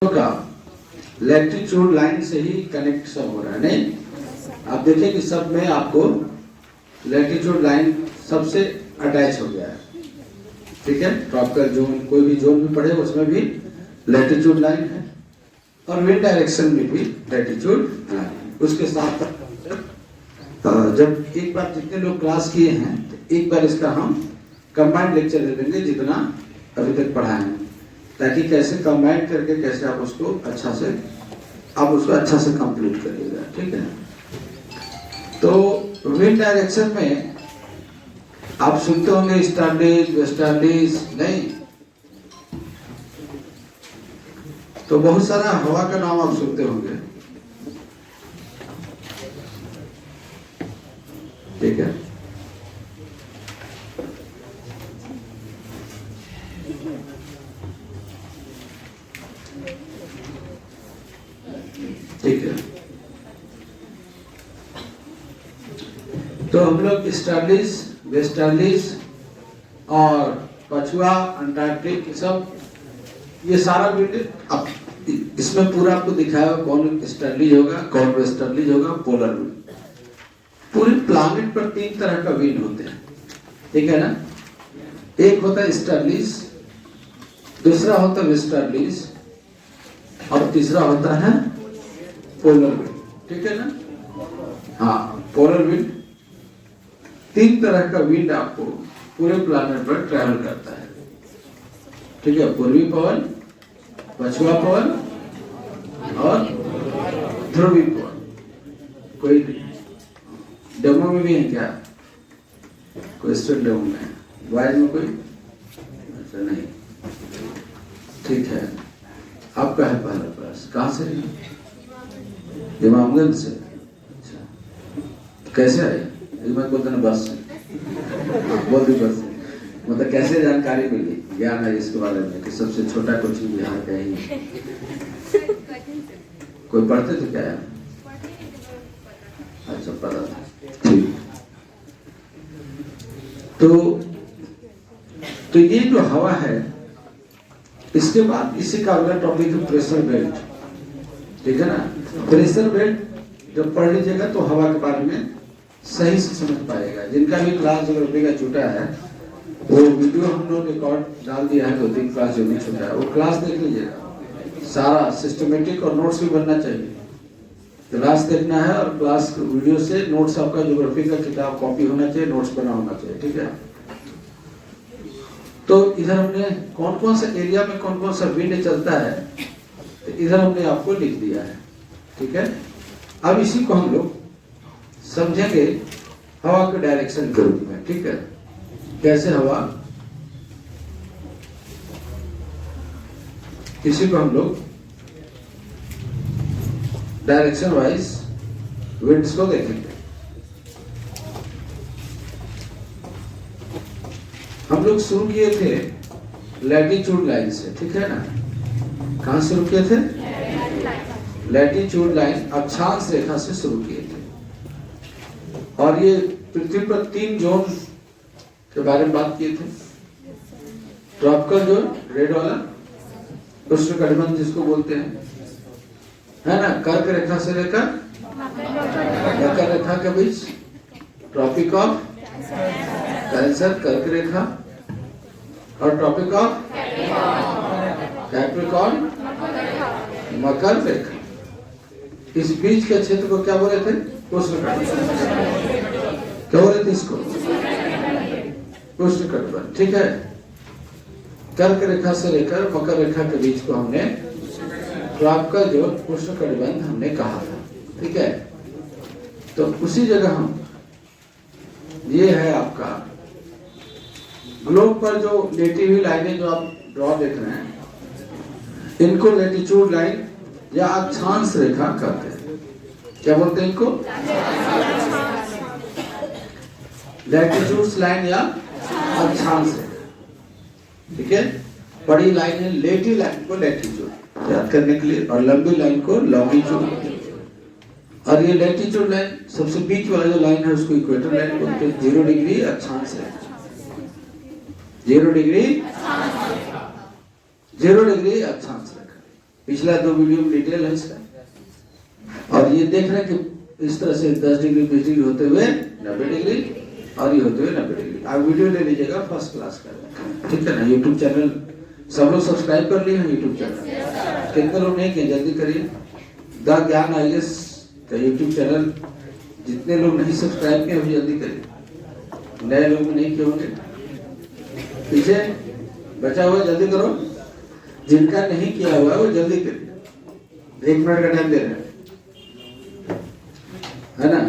का latitude line से ही connect सब हो रहा है। नहीं, आप देखें कि सब में आपको लैटिट्यूड लाइन सबसे अटैच हो गया है। ठीक है, ट्रॉपिकल जोन, कोई भी जोन भी पढ़े उसमें भी लैटिट्यूड लाइन है और विंड डायरेक्शन में भी लैटिट्यूड लाइन। उसके साथ जब एक बार जितने लोग क्लास किए हैं तो एक बार इसका हम कंबाइंड लेक्चर ले लेंगे जितना अभी तक पढ़ा है, ताकि कैसे कंबाइन करके कैसे आप उसको अच्छा से कंप्लीट करिएगा। ठीक है, तो विंड डायरेक्शन में आप सुनते होंगे ईस्टर्लीज, वेस्टर्लीज, नहीं तो बहुत सारा हवा का नाम आप सुनते होंगे। ठीक है, ठीक है, तो हम लोग ईस्टर्लीज, वेस्टर्लीज और पछुआ, अंटार्कटिक, सब ये सारा विंड अब इसमें पूरा आपको दिखाया होगा कौन ईस्टर्लीज होगा, कौन वेस्टर्लीज होगा, पोलर विंड। पूरे प्लैनेट पर 3 तरह का विंड होते हैं। ठीक है ना, एक होता है ईस्टर्लीज, दूसरा होता है वेस्टर्लीज और तीसरा होता है पोलर विंड। ठीक है ना, हाँ, पोलर विंड 3 तरह का विंड आपको पूरे प्लैनेट पर ट्रैवल करता है। ठीक है, पूर्वी पवन, पछुआ पवन और ध्रुवी पवन। कोई डेमो में भी है क्या? कोई स्टूडेंट डेमो में है? वाइज में कोई? अच्छा, नहीं, ठीक है। आपका है पहला क्लास, कहाँ से? इमामगंज से। अच्छा, तो कैसे आए? मैं बोलता ना बस से, बोल दी बस से। मतलब कैसे जानकारी मिली, ज्ञान है इसके बारे में कि सबसे छोटा कोचिंग बिहार का ही है? कोई पढ़ते थे क्या? अच्छा, पता था, ठीक। तो ये जो हवा है, इसके बाद इसी का अगला टॉपिक है प्रेशर बेल्ट। ठीक है ना, प्रेशर बेल्ट जब पढ़ लीजिएगा तो हवा के बारे में सही से समझ पाएगा। जिनका भी क्लास ज्योग्राफी का छूटा है वो वीडियो हम लोग रिकॉर्ड डाल दिया है, 2-3 क्लास जो भी छूटा है वो क्लास देख लीजिएगा। सारा सिस्टमेटिक और नोट्स भी बनना चाहिए। क्लास देखना है और क्लास वीडियो से नोट्स, आपका ज्योग्राफी का किताब कॉपी होना चाहिए, नोट्स बना होना चाहिए। ठीक है, तो इधर हमने कौन कौन सा एरिया में कौन कौन सा विंड चलता है तो इधर हमने आपको लिख दिया है। ठीक है, अब इसी को हम लोग समझेंगे हवा के डायरेक्शन के रूप में। ठीक है, कैसे हवा, इसी को हम लोग डायरेक्शन वाइज विंड्स को देखेंगे। हम लोग शुरू किए थे लैटिट्यूड लाइन से। ठीक है ना, कहां शुरू किए थे? लैटिट्यूड लाइन, अक्षांश रेखा से शुरू किए थे। और ये पृथ्वी पर 3 जोन के बारे में बात किए थे। ट्रॉपिकल जोन, रेड वाला, उष्णकटिबंध जिसको बोलते हैं, है ना, कर्क रेखा से लेकर मकर रेखा के बीच, ट्रॉपिक ऑफ कैंसर, कर्क रेखा, और ट्रॉपिक ऑफ कैप्रिकॉर्न, मकर रेखा। इस बीच के क्षेत्र को क्या बोले थे? उष्णकटिबंध। क्या बोले थे इसको? उष्णकटिबंध। ठीक है, कर्क रेखा से लेकर मकर रेखा के बीच को हमने ट्रॉपिकल जो उष्णकटिबंध हमने कहा था। ठीक है, तो उसी जगह हम, ये है आपका ग्लोब पर जो लेटी हुई लाइनें जो आप ड्रॉ देख रहे हैं, इनको लैटिट्यूड लाइन या अक्षांश रेखा कहते हैं। क्या बोलते हैं इनको? लैटिट्यूड लाइन या अक्षांश रेखा। ठीक है, बड़ी लाइन है लेटी लाइन को लैटिट्यूड याद करने के लिए, और लंबी लाइन को लॉन्गिट्यूड। और ये लैटिट्यूड लाइन सबसे बीच वाला जो लाइन है उसको इक्वेटर लाइन बोलते हैं। 0 डिग्री अक्षांश रेखा, 0 डिग्री 0 डिग्री अक्षांश रेखा। पिछला 2 वीडियो में डिटेल है इसका। और ये देख रहे हैं कि इस तरह से 10 डिग्री 20 डिग्री होते हुए 90 डिग्री और ये होते हुए 90 डिग्री। आप वीडियो ले लीजिएगा फर्स्ट क्लास का, ठीक है ना। यूट्यूब चैनल सब लोग सब्सक्राइब कर लिए हैं यूट्यूब चैनल? कितने लोग नहीं किए जल्दी करिए। द ज्ञान IAS का यूट्यूब चैनल जितने लोग नहीं सब्सक्राइब किए वो जल्दी करिए। नए लोग नहीं किए होंगे, पीछे बचा हुआ जल्दी करो। जिनका नहीं किया हुआ वो जल्दी करिए, 1 मिनट का टाइम दे रहे हैं, है ना।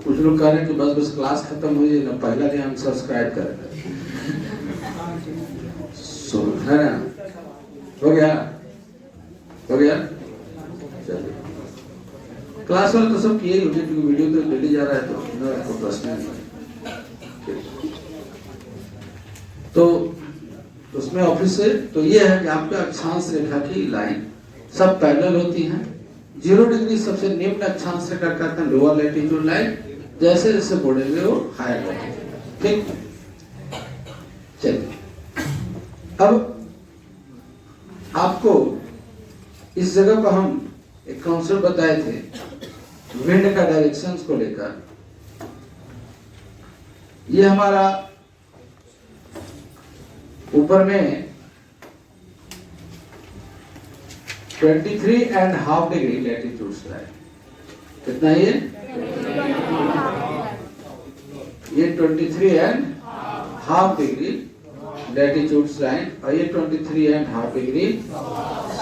कुछ लोग कह रहे हैं कि बस क्लास खत्म हो जाए ना, पहला दिन हम सब्सक्राइब करें। है ना, हो गया चलिए। क्लास वाले तो सब किए ही होंगे क्योंकि वीडियो तो डेली जा रहा है, तो प्रश्न नहीं। तो उसमें ऑफिस से तो ये है कि आपका अक्षांश रेखा की लाइन सब पैरेलल होती हैं। 0 डिग्री सबसे निम्न अक्षांश रेखा कहते हैं, लोअर लैटिट्यूड लाइन। जैसे जैसे बढ़ेंगे वो हायर लैटिट्यूड, ठीक। चलिए, अब आपको इस जगह पर हम एक कॉन्सेप्ट बताए थे विंड का डायरेक्शंस को लेकर। ये हमारा ऊपर में 23.5 डिग्री लैटिट्यूड है। कितना ये 23.5 डिग्री लैटिट्यूड लाइन और ये 23.5 डिग्री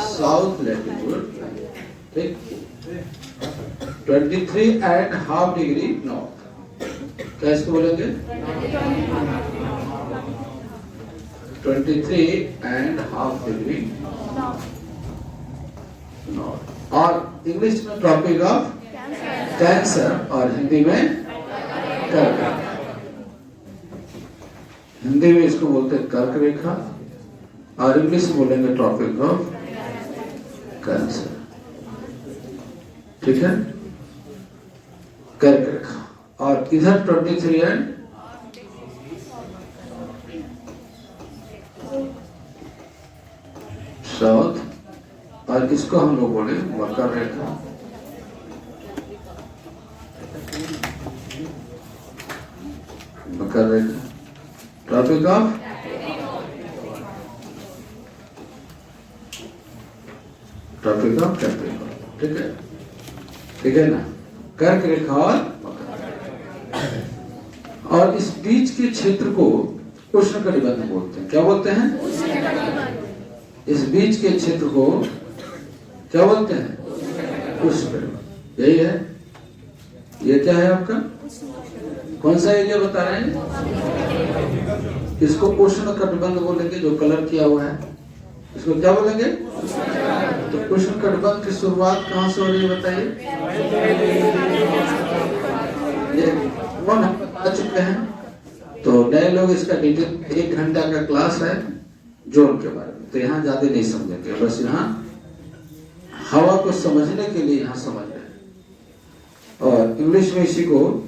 साउथ लैटिट्यूड लाइन, ठीक। 23.5 डिग्री नॉर्थ, क्या इसको बोलेंगे 23.5 डिग्री नॉर्थ। और इंग्लिश में ट्रॉपिक ऑफ कैंसर और हिंदी में कर्क। हिंदी में इसको बोलते हैं कर्क रेखा और इंग्लिश में बोलेंगे ट्रॉपिक ऑफ कैंसर, ठीक है, कर्क रेखा। और इधर 23 एंड साउथ, और इसको हम लोग बोले मकर रेखा। मकर रेखा ट्रॉपिक ऑफ कैप्रिकॉर्न, ठीक है, ठीक है ना, कर्क रेखा और मकर। और इस बीच के क्षेत्र को उष्णकटिबंध बोलते हैं। क्या बोलते हैं? इस बीच के क्षेत्र को क्या बोलते हैं? उष्णकटिबंध। यही है। ये क्या है आपका? कौन सा एरिया बता रहे हैं? इसको उष्णकटिबंध बोलेंगे, जो कलर किया हुआ है इसको क्या बोलेंगे? तो उष्णकटिबंध की शुरुआत कहाँ से हो रही है बताइए? ये कौन हम बता चुके हैं, तो नए लोग इसका डिटेल 1 घंटा का क्लास है जोन के बारे में, तो यहाँ ज्यादा नहीं समझेंगे, बस यहाँ हवा को समझने के लिए यहाँ समझ रहे हैं। और इंग्लिश में इसी को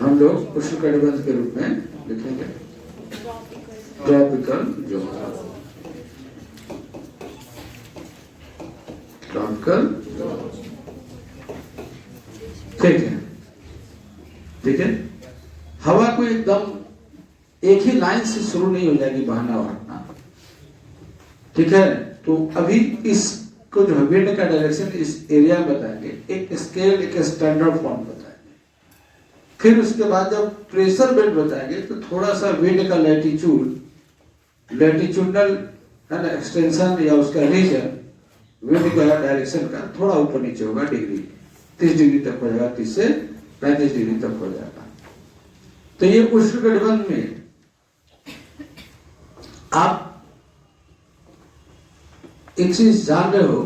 हम लोग उष्णकटिबंध के रूप में लिखेंगे, ट्रॉपिकल जोन। ट्रॉपिकल, ठीक है, ठीक है। हवा को एकदम एक ही लाइन से शुरू नहीं हो जाएगी बहना और हटना, ठीक है। तो अभी इसको जो है विंड का डायरेक्शन इस एरिया में बताएंगे, एक स्केल एक स्टैंडर्ड फॉर्म बताएंगे। फिर उसके बाद जब प्रेशर बेल्ट बताएंगे तो थोड़ा सा विंड का लैटिट्यूडनल है ना एक्सटेंशन या उसका रीजन विंड का डायरेक्शन का थोड़ा ऊपर नीचे होगा, डिग्री 30 डिग्री तक हो जाएगा, 30 से 35 डिग्री तक हो जाएगा। तो ये उष्णकटिबंध में आप एक चीज जान रहे हो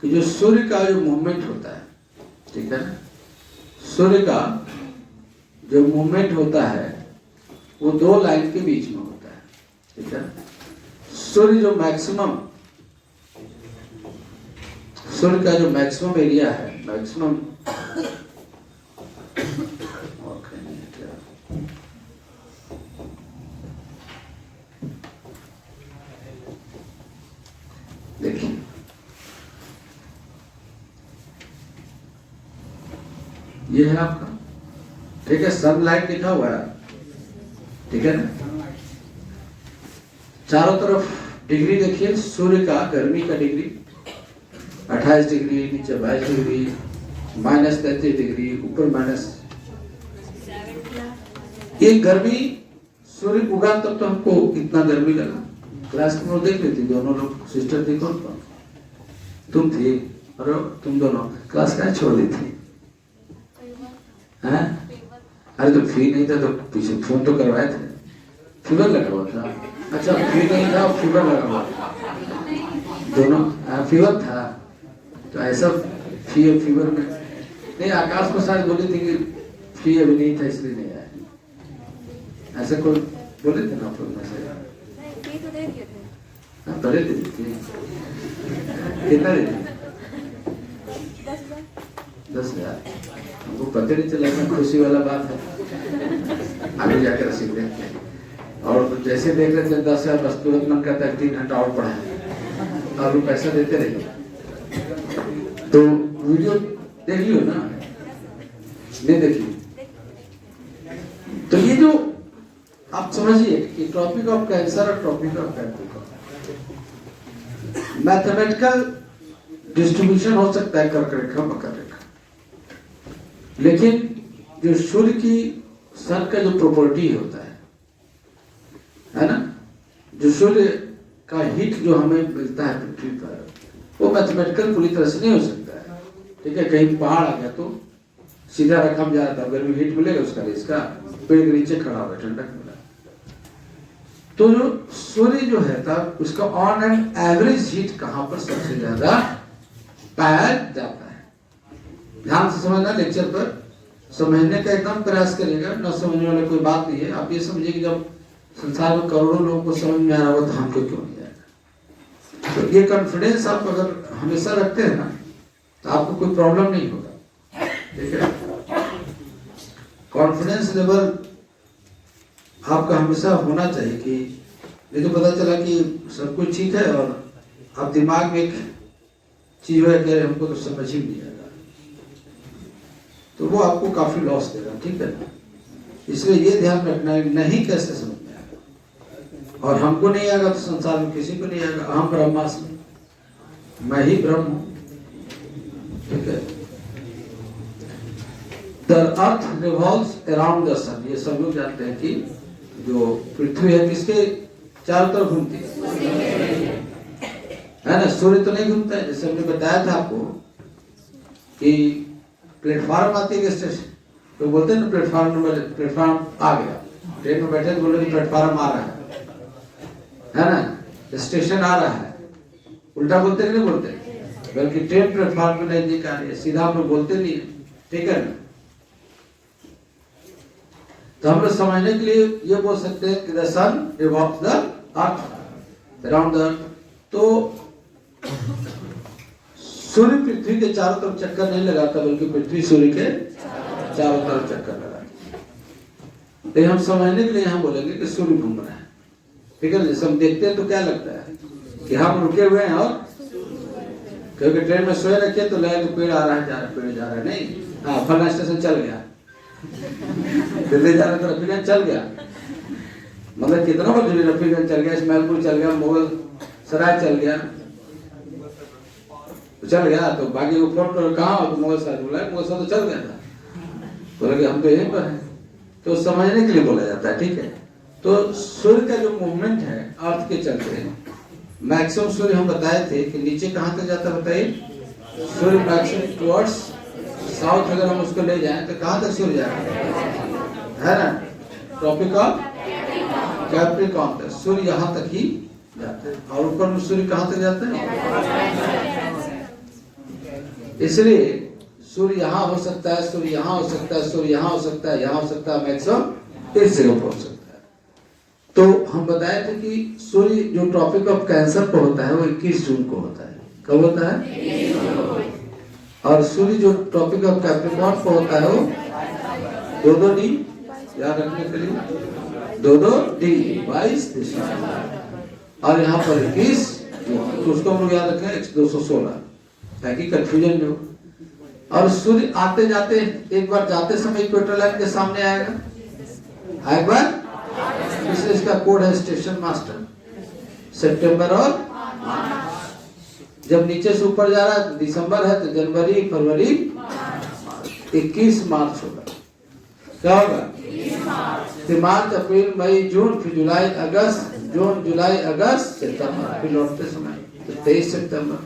कि जो सूर्य का जो मूवमेंट होता है, ठीक है ना, सूर्य का जो मूवमेंट होता है वो 2 लाइन के बीच में होता है, ठीक है। सूर्य का जो मैक्सिमम एरिया है, मैक्सिमम देखिए ये है आपका, ठीक है, सनलाइट लिखा हुआ है, ठीक है ना। चारों तरफ डिग्री देखिए, सूर्य का गर्मी का डिग्री 28 डिग्री, नीचे 22 डिग्री, -33 डिग्री, ऊपर माइनस। ये गर्मी सूर्य उगा तब तो हमको इतना गर्मी लगा। क्लास में वो देख रही थी, दोनों लोग, सिस्टर थी, कौन कौन, तुम थी और तुम दोनों, क्लास क्या छोड़ दी थी हैं? अरे तो फी नहीं था तो पीछे फोन तो करवाए थे, फीवर लगा हुआ था। अच्छा फी नहीं था, फीवर लगा हुआ दोनों, फीवर था तो ऐसा फीवर में नहीं। आकाश को शायद बोली थी कि फी अभी नहीं था इसलिए नहीं आया, ऐसा कोई बोले थे ना आप लोग में से? पहले दे दी थी, कितना दे दी? 10,000। हमको पता नहीं चला, इतना खुशी वाला बात है। आगे जाकर रसीद देखते हैं, और जैसे देख रहे थे 10,000 बस तुरंत मन करता है 3 घंटा और पढ़ा और वो पैसा देते रहिए। तो वीडियो देख लियो ना, नहीं देखिए। तो ये जो आप समझिए कि टॉपिक ऑफ कैंसर और topic of cancer mathematical distribution हो सकता है, कर्क रेखा मकर रेखा, लेकिन जो सूर्य की सन का जो प्रॉपर्टी होता है ना, जो सूर्य का हीट जो हमें मिलता है पृथ्वी पर, वो मैथमेटिकल पूरी तरह से नहीं हो सकता है, ठीक है। कहीं पहाड़ आ गया तो सीधा रकम जा रहा था, गर्मी हीट मिलेगा उसका, इसका पेड़ के नीचे खड़ा हुआ ठंडक मिला। तो जो सूर्य जो है था उसका ऑन एंड एवरेज हीट कहां पर सबसे ज्यादा पाया जाता है, ध्यान से समझना, लेक्चर पर समझने का एकदम प्रयास करिएगा, न समझने वाले कोई बात नहीं है। आप ये समझिए कि जब संसार में करोड़ों लोगों को समझ में आ रहा हो तो हमको क्यों नहीं आएगा। तो ये कॉन्फिडेंस आप अगर हमेशा रखते हैं ना तो आपको कोई प्रॉब्लम नहीं होगा, ठीक है। कॉन्फिडेंस लेवल आपका हमेशा होना चाहिए कि नहीं तो पता चला कि सब कुछ ठीक है और आप दिमाग में एक चीज है कि हमको तो समझ ही नहीं आएगा, तो वो आपको काफी लॉस देगा, ठीक है ना। इसलिए ये ध्यान रखना है नहीं कैसे समझ में आएगा, और हमको नहीं आएगा तो संसार में किसी को नहीं आएगा। अहम ब्रह्मास्मि, मैं ही ब्रह्म हूं, ठीक है। The earth revolves around the sun, ये सब लोग जानते हैं कि जो पृथ्वी है किसके चारों तरफ घूमती है ना, सूर्य तो नहीं घूमता है। जैसे हमने बताया था आपको कि प्लेटफॉर्म आती है स्टेशन, तो बोलते हैं ना प्लेटफॉर्म आ गया, ट्रेन में बैठे तो बोल रहे प्लेटफॉर्म आ रहा है ना, स्टेशन आ रहा है। उल्टा बोलते नहीं बोलते, बल्कि ट्रेन प्लेटफॉर्म पे नहीं आ रही है, सीधा हम लोग बोलते नहीं है, ठीक है ना। तो हम लोग समझने के लिए ये बोल सकते हैं कि the sun revolves the earth around the earth. तो सूर्य पृथ्वी के चारों तरफ चक्कर नहीं लगाता, बल्कि पृथ्वी सूर्य के चारों तरफ चक्कर लगाता। तो हम समझने के लिए यहाँ बोलेंगे कि सूर्य घूम रहा है, ठीक है। जैसे हम देखते हैं तो क्या लगता है कि हम रुके हुए हैं, और क्योंकि ट्रेन में सोए रखे तो लगे तो पेड़ आ रहा है, जा रहा है, पेड़ जा रहा है, नहीं, हाँ फलना स्टेशन चल गया, दिल्ली जा रहा था रफीगंज चल गया, मतलब कितना बार रफीगंज चल गया, इस्माइलपुर चल गया, मुगल सराय चल गया, तो चल गया। तो बाकी वो फोन कहाँ तो मुगल सराय, बोला मुगल सराय तो चल गया था, बोले कि हम तो यहीं पर हैं। तो समझने के लिए बोला जाता है, ठीक है। तो सूर्य का जो मूवमेंट है अर्थ के चलते, मैक्सिमम सूर्य हम बताए थे कि नीचे कहाँ तक जाता है, बताइए। सूर्य मैक्सिमम टुवर्ड्स साउथ अगर हम उसको ले जाएं तो कहाँ तक सूर्य जाएगा, है ना, ट्रॉपिक ऑफ कैप्रिकॉर्न तक सूर्य यहाँ तक ही जाता है, और ऊपर में सूर्य कहाँ तक जाता है। इसलिए सूर्य यहाँ हो सकता है, सूर्य यहाँ हो सकता है, सूर्य यहाँ हो सकता है, यहाँ हो सकता है, मैक्सिमम इस जगह पहुंच सकता है। तो हम बताए थे कि सूर्य जो ट्रॉपिक ऑफ कैंसर पर होता है वो 21 जून को होता है। कब होता है? और सूर्य जो ट्रॉपिक ऑफ कैप्रिकॉर्न पर होता है वो 2-2 डी, याद रखने के लिए 2-2 डी 22 दिसंबर, और यहाँ पर 21 तो उसको हम लोग याद रखें 216, ताकि कंफ्यूजन हो। और सूर्य आते जाते एक बार जाते समय इक्वेटर लाइन के सामने आएगा, एक बार, इसलिए इसका कोड है स्टेशन मास्टर, सितंबर और मार्च। जब नीचे से ऊपर जा रहा है दिसंबर है तो जनवरी, फरवरी, 21 मार्च होगा। क्या होगा? मार्च, अप्रैल, मई, जून, फिर जुलाई, अगस्त, जून, जुलाई, अगस्त, सितंबर, फिर लौटते समय तो 23 सितंबर,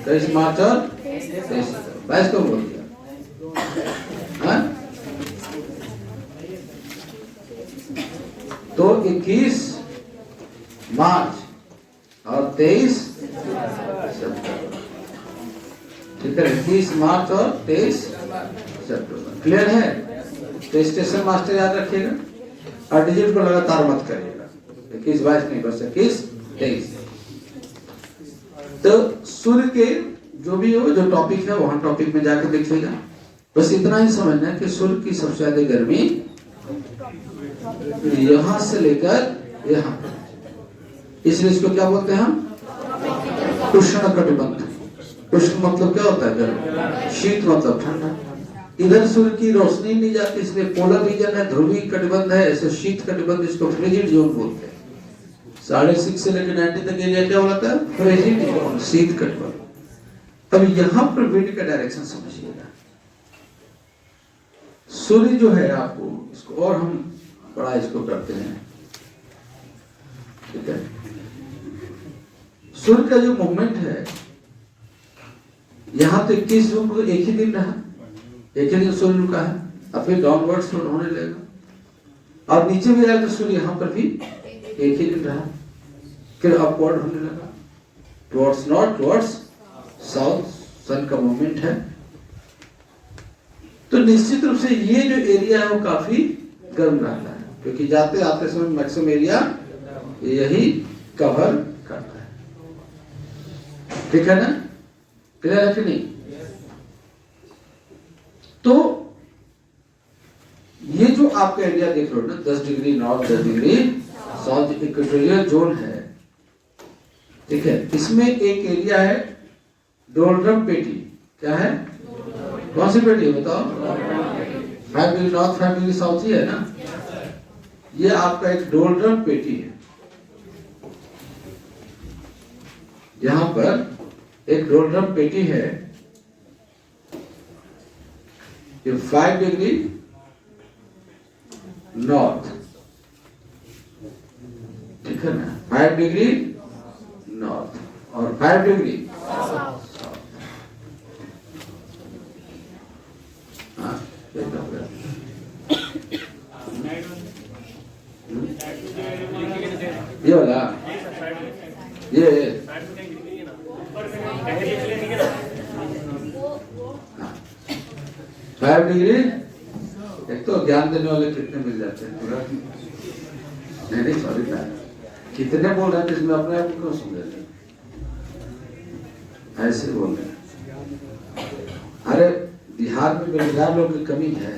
23 मार्च और 23 22 को बोल दिया। तो 21 मार्च और 23 सितंबर, ठीक है, 21 मार्च और 23 सितंबर। क्लियर है? तो स्टेशन मास्टर याद रखिएगा और डिजिट को लगातार मत करिएगा, 21 22 नहीं, बस 21 23। तो सूर्य के जो भी हो, जो टॉपिक है वहां टॉपिक में जाकर देखिएगा। बस इतना ही समझना है कि सूर्य की सबसे ज्यादा गर्मी यहां से लेकर यहां, इसलिए इसको क्या बोलते हैं हम? उष्ण कटिबंध। उष्ण मतलब क्या होता है? गर्म। शीत मतलब ठंडा। इधर सूर्य की रोशनी नहीं जाती, इसलिए पोलर रीजन है, ध्रुवीय कटिबंध है, ऐसे शीत कटिबंध, इसको फ्रिजिड जोन बोलते हैं। 6.5 से लेकर 90 तक एरिया क्या होता है? फ्रिजिड जोन, शीत कटिबंध। अब यहां पर विंड का डायरेक्शन समझिएगा। सूर्य जो है आपको, इसको और हम बड़ा इसको करते हैं, ठीक है। सूर्य का जो मूवमेंट है, यहां तो 21 जून को एक ही दिन रहा, एक ही दिन सूर्य रुका है, अब फिर डाउनवर्ड होने लगेगा, और नीचे भी आया तो सूर्य यहां पर भी एक ही दिन रहा, फिर अपवर्ड होने लगा, टुवर्ड्स नॉर्थ, टुवर्ड्स साउथ सन का मूवमेंट है। तो निश्चित रूप से ये जो एरिया है वो काफी गर्म रहता है, क्योंकि जाते आते समय मैक्सिमम एरिया यही कवर करता है, ठीक है ना? क्लियर है कि नहीं? तो ये जो आपका एरिया देख रहे हो ना, 10 degree north, 10 degree south, equatorial zone है, ठीक है। इसमें एक एरिया है डोलड्रम पेटी। क्या है? कौन सी पेटी है बताओ? 5 डिग्री नॉर्थ, 5 डिग्री साउथ ही है ना। ये आपका एक डोलड्रम पेटी है, यहां पर एक डोलड्रम पेटी है, ये 5 डिग्री नॉर्थ, ठीक है ना, 5 डिग्री नॉर्थ और 5 डिग्री साउथ। हाँ, ये वाला, ये 5 डिग्री। एक तो ज्ञान देने वाले कितने मिल जाते हैं पूरा, नहीं सॉरी, कितने बोल रहे हैं इसमें, अपने आप को सुन रहे हैं, ऐसे बोल रहे हैं। अरे बिहार में बेरोजगार लोग की कमी है।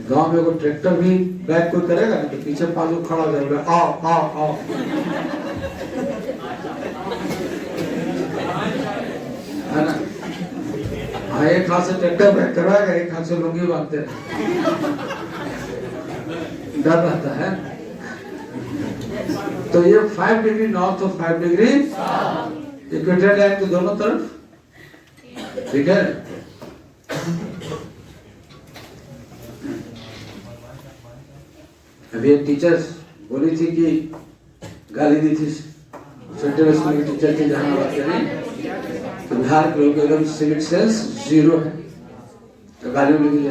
गांव में कोई ट्रैक्टर भी बैक कोई करेगा ना तो पीछे पालू खड़ा हो जाएगा, आओ आओ आओ, है ना? हाँ, एक हाथ से ट्रैक्टर बैक करवाएगा, एक हाथ से लुंगी बांधते हैं, डर रहता है। तो ये 5 डिग्री नॉर्थ और 5 डिग्री इक्वेटर लाइन के दोनों तरफ, ठीक है। अभी एक टीचर बोली थी कि गाली दी थी सेंट्रल स्कूल की टीचर की, जहां बात करें तो बिहार के लोग एकदम सिविक सेंस 0 है, तो गाली लगी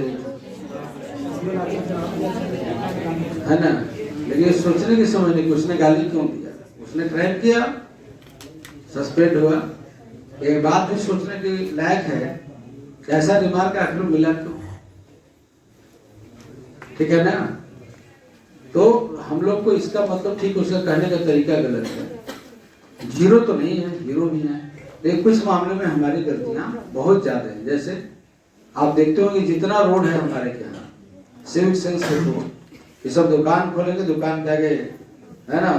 है ना। लेकिन ये सोचने की समझने की, उसने गाली क्यों दिया, उसने क्राइम किया, सस्पेंड हुआ। एक बात भी सोचने के लायक है, ऐसा रिमार्क आखिर मिला क्यों, ठीक है ना। तो हम लोग को इसका मतलब ठीक, उसका कहने का तरीका गलत है। 0 तो नहीं है, 0 भी है, लेकिन कुछ मामले में हमारी गलतियां बहुत ज्यादा है। जैसे आप देखते हो कि जितना रोड है हमारे यहाँ, सिविक सेंस है, तो ये सब दुकान खोलेंगे, दुकान के आगे, है ना,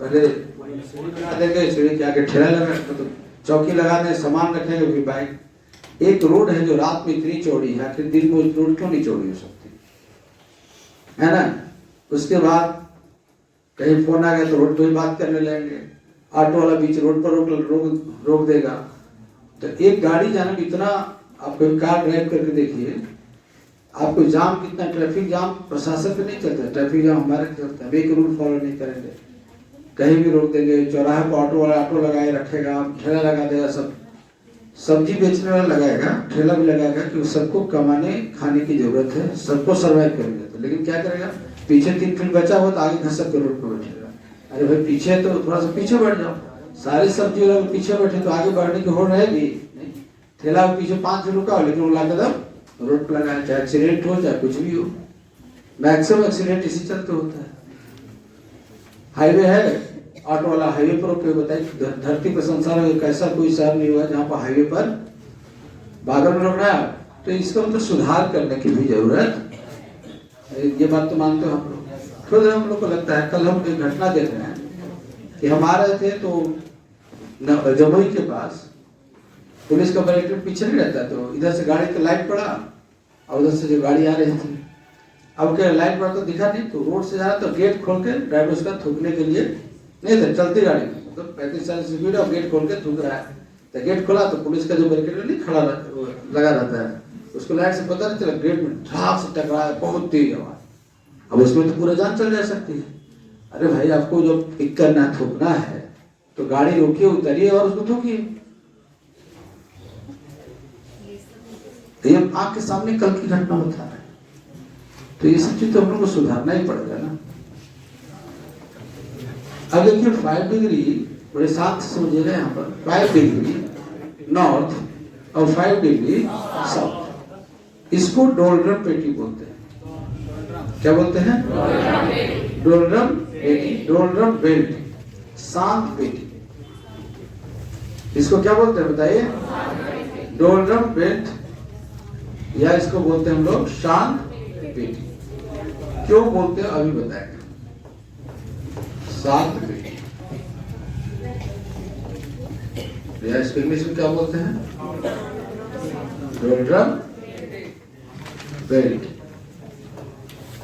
पहले सीढ़ी बना देंगे, सीढ़ी के आगे ठेला लगा, तो चौकी लगाने सामान रखेंगे भी बाइक। एक रोड है जो रात में इतनी चौड़ी है, आखिर दिन में रोड क्यों नहीं चौड़ी हो सकती है ना। उसके बाद कहीं फोन आ गया तो रोड पे ही बात करने लगेंगे, ऑटो वाला बीच रोड पर रोक देगा। तो एक गाड़ी जाने में इतना, आप कोई कार ड्राइव करके देखिए, आपको जाम कितना, ट्रैफिक जाम प्रशासन पे नहीं चलता, ट्रैफिक जाम हमारे चलता है। एक रूल फॉलो नहीं करेंगे, कहीं भी रोक देंगे, चौराहे पर ऑटो वाला ऑटो लगाए रखेगा, ठेला लगा देगा, सब सब्जी बेचने वाला लगाएगा, ठेला भी लगाएगा कि सबको कमाने खाने की जरूरत है, सबको सर्वाइव करेंगे। तो लेकिन क्या करेगा, पीछे 3 फीट बचा हुआ तो आगे घसक के रोड पर बैठेगा। अरे भाई पीछे है तो थोड़ा सा पीछे बैठ जाओ। सारे सब्जी वाले पीछे बैठे तो आगे बढ़ने की होड़ रहेगी नहीं। ठेला पीछे 5 फीट रुका हो, लेकिन वो लाकर रोड पर लगाया, चाहे एक्सीडेंट हो चाहे कुछ भी हो। मैक्सिमम एक्सीडेंट इसी चलते होता है। हाईवे है, ऑटो वाला हाईवे पर रोक के बताइए, धरती पर संसार में कैसा कोई शहर नहीं हुआ जहाँ पर हाईवे पर बादल में रोकना है। तो इसका मतलब सुधार करने की भी जरूरत, ये बात तो मानते हो हम लोग। खुद हम लोग को लगता है, कल हम एक घटना देख रहे हैं कि हम आ रहे थे तो जमुई के पास पुलिस का बैरिकेड पीछे नहीं रहता, तो इधर से गाड़ी का लाइट पड़ा और उधर से जो गाड़ी आ रही थी, अब क्या लाइट पड़ा तो दिखा नहीं, तो रोड से जा रहा तो गेट खोल के ड्राइवर उसका थूकने के लिए नहीं था, चलती गाड़ी मतलब 35-40 स्पीड और गेट खोल के थूक रहा है। तो गेट खोला तो पुलिस का जो बैरिकेड नहीं खड़ा लगा रहता है, उसको लाइट से पता नहीं चला, गेट में ठाक से टकराया, बहुत तेज आवाज। अब उसमें तो पूरा जान चल जा सकती है। अरे भाई आपको जो पिक करना थूकना है तो गाड़ी रोकिए, उतरिए और उसको थूकिए। तो ये आंख के सामने कल की घटना बता रहा है। तो ये सब चीज तो हम लोग को सुधारना ही पड़ेगा ना। अब देखिए 5 डिग्री, बड़े शांत से समझिएगा, यहाँ पर 5 डिग्री नॉर्थ और 5 डिग्री साउथ, इसको डोलड्रम पेटी बोलते हैं। क्या बोलते हैं? डोलड्रम पेटी, डोलड्रम बेल्ट, शांत पेटी। इसको क्या बोलते हैं बताइए? डोलड्रम बेल्ट, या इसको बोलते हैं हम लोग शांत पेटी। क्यों बोलते हैं अभी बताएंगे। शांत पेटी, या इसको इंग्लिश में क्या बोलते हैं? Doldrum belt.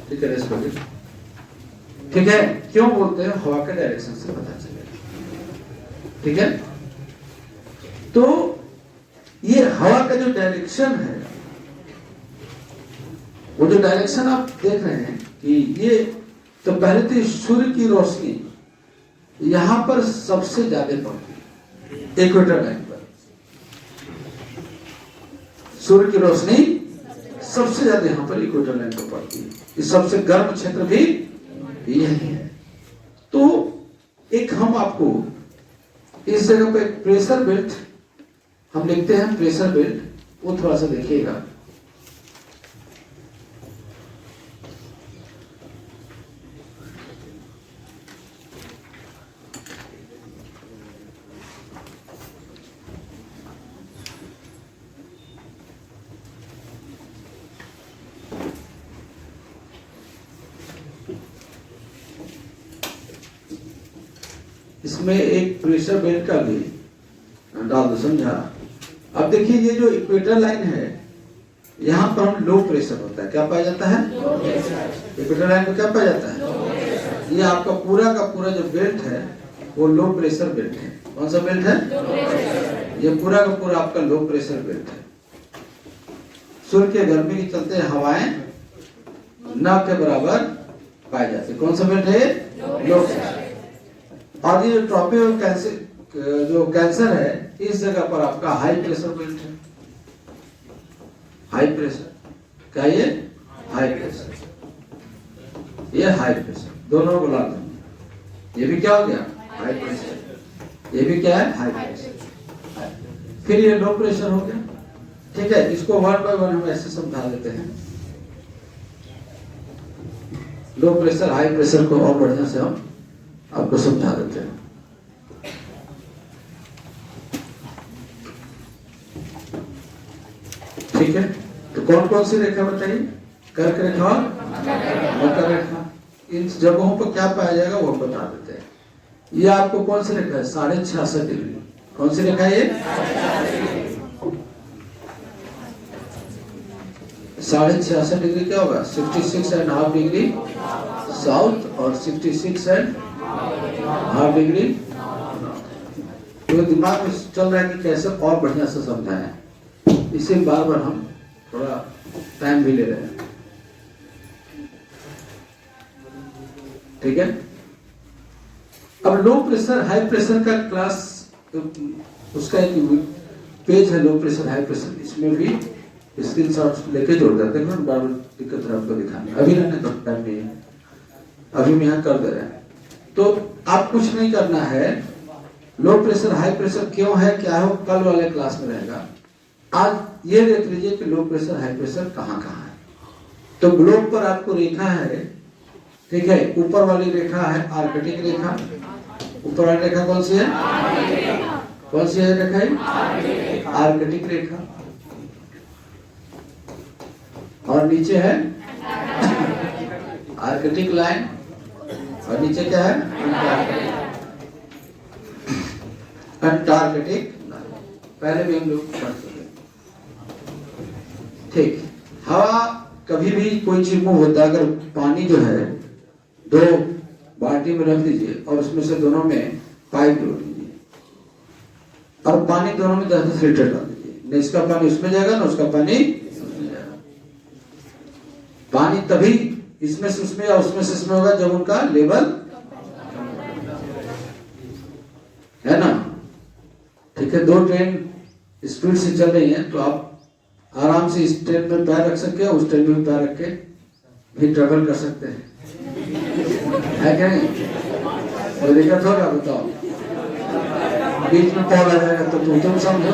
ठीक है, रेस्पेक्ट। ठीक है, क्यों बोलते हैं? हवा के डायरेक्शन से पता चलेगा। ठीक है, तो ये हवा का जो डायरेक्शन है, वो जो डायरेक्शन आप देख रहे हैं कि ये, तो पहले तो सूर्य की रोशनी यहां पर सबसे ज्यादा पड़ती है, इक्वेटर लाइन पर सूर्य की रोशनी सबसे ज्यादा यहां पर इक्वेटर लाइन पर पड़ती है। इस सबसे गर्म क्षेत्र भी यही है। तो एक हम आपको इस जगह पे प्रेशर बेल्ट हम लिखते हैं, प्रेशर बेल्ट, वो थोड़ा सा देखिएगा। इसमें एक प्रेशर बेल्ट का भी डाल दो, समझा। अब देखिए ये जो इक्वेटर लाइन है, यहाँ पर हम लो प्रेशर होता है, क्या पाया जाता है? इक्वेटर लाइन में क्या पाया जाता है? ये आपका पूरा का पूरा जो बेल्ट है वो लो प्रेशर बेल्ट है। कौन सा बेल्ट है? ये पूरा का पूरा आपका लो प्रेशर बेल्ट है। सूर्य के गर्मी के चलते हवाएं न के बराबर पाई जाती है। कौन सा बेल्ट है? Low pressure. और ये ट्रॉपिकल कैंसर, जो कैंसर है, इस जगह पर आपका हाई प्रेशर बेल्ट है। हाई प्रेशर क्या? ये हाई प्रेशर, ये हाई प्रेशर, दोनों को ला देंगे। ये भी क्या हो गया? High pressure. ये भी क्या है? High pressure. फिर ये लो प्रेशर हो गया। ठीक है, इसको 1 बाय 1 हम ऐसे समझा देते हैं। लो प्रेशर हाई प्रेशर को और बढ़िया से हम आपको समझा देते हैं। ठीक है, तो कौन कौन सी रेखा बताइए? कर्क रेखा और मकर रेखा। इन जगहों पर क्या पाया जाएगा वो बता देते हैं। ये आपको कौन सी रेखा है? 66.5 डिग्री कौन सी रेखा है ये? 66.5 डिग्री क्या होगा? 66.5 डिग्री साउथ और 66.5 डिग्री। तो दिमाग में चल रहा है कि कैसे और बढ़िया से समझाएं, इसे बार बार हम थोड़ा टाइम भी ले रहे हैं। ठीक है। अब लो प्रेशर हाई प्रेशर का क्लास, उसका एक पेज है लो प्रेशर हाई प्रेशर, इसमें भी स्क्रीनशॉट लेके जोड़ देते हैं। बार बार दिक्कत है आपको दिखाने, अभी रहने तो टाइम नहीं है, अभी हम यहाँ कर दे रहे हैं। तो आप कुछ नहीं करना है। लो प्रेशर हाई प्रेशर क्यों है, क्या है, कल वाले क्लास में रहेगा। आज ये देख लीजिए कि लो प्रेशर हाई प्रेशर कहाँ कहाँ है। तो ग्लोब पर आपको रेखा है, ठीक है। ऊपर वाली रेखा है आर्कटिक रेखा। ऊपर वाली रेखा कौन सी है? कौन सी है रेखा है? आर्कटिक रेखा। और नीचे है आर्कटिक लाइन, और नीचे क्या है? अंटार्कटिक। पहले भी हम लोग पढ़ चुके। ठीक। हवा कभी भी कोई चीज मूव होता है, अगर पानी जो है दो बाल्टी में रख दीजिए और उसमें से दोनों में पाइप जोड़ दीजिए और पानी दोनों में 10-10 लीटर डाल दीजिए, न इसका पानी उसमें जाएगा ना उसका पानी उसमें जाएगा। पानी तभी इसमें से उसमें या उसमें से इसमें होगा जब उनका लेवल है ना। ठीक है। दो ट्रेन स्पीड से चल रही हैं तो आप आराम से इस ट्रेन में पैर रख सकते हैं, उस ट्रेन में पैर रख के भी ट्रेवल कर सकते हैं, है क्या नहीं? कोई दिक्कत होगा बताओ? बीच में पॉल आ जाएगा तो तुम समझो,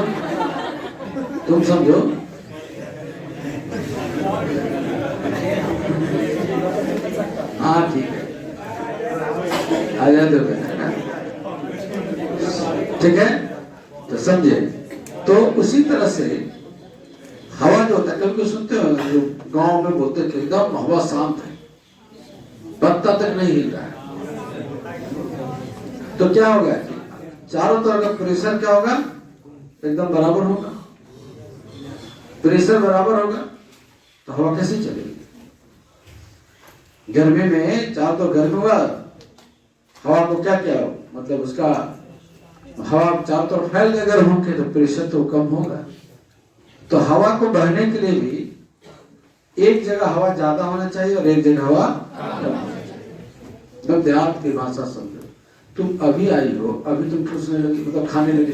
तुम समझो। हाँ ठीक है, आ जाए दो, ठीक है। तो समझे। तो उसी तरह से हवा जो होता है, कभी सुनते हो जो गांव में बोलते थे एकदम हवा शांत है, पत्ता तक नहीं हिल रहा है। तो क्या होगा, चारों तरफ का प्रेशर क्या होगा? एकदम बराबर होगा। प्रेशर बराबर होगा तो हवा कैसे चलेगी? गर्मी में चारों तरफ गर्मी होगा, हवा को क्या क्या हो, मतलब उसका हवा चारों तरफ फैल गया अगर होंगे तो प्रेशर तो कम होगा। तो हवा को बहने के लिए भी एक जगह हवा ज्यादा होना चाहिए और एक जगह हवा कम होना चाहिए। मतलब देहात की भाषा समझो। तुम अभी आई हो, अभी तुम ठूसने लगी, मतलब खाने लगी,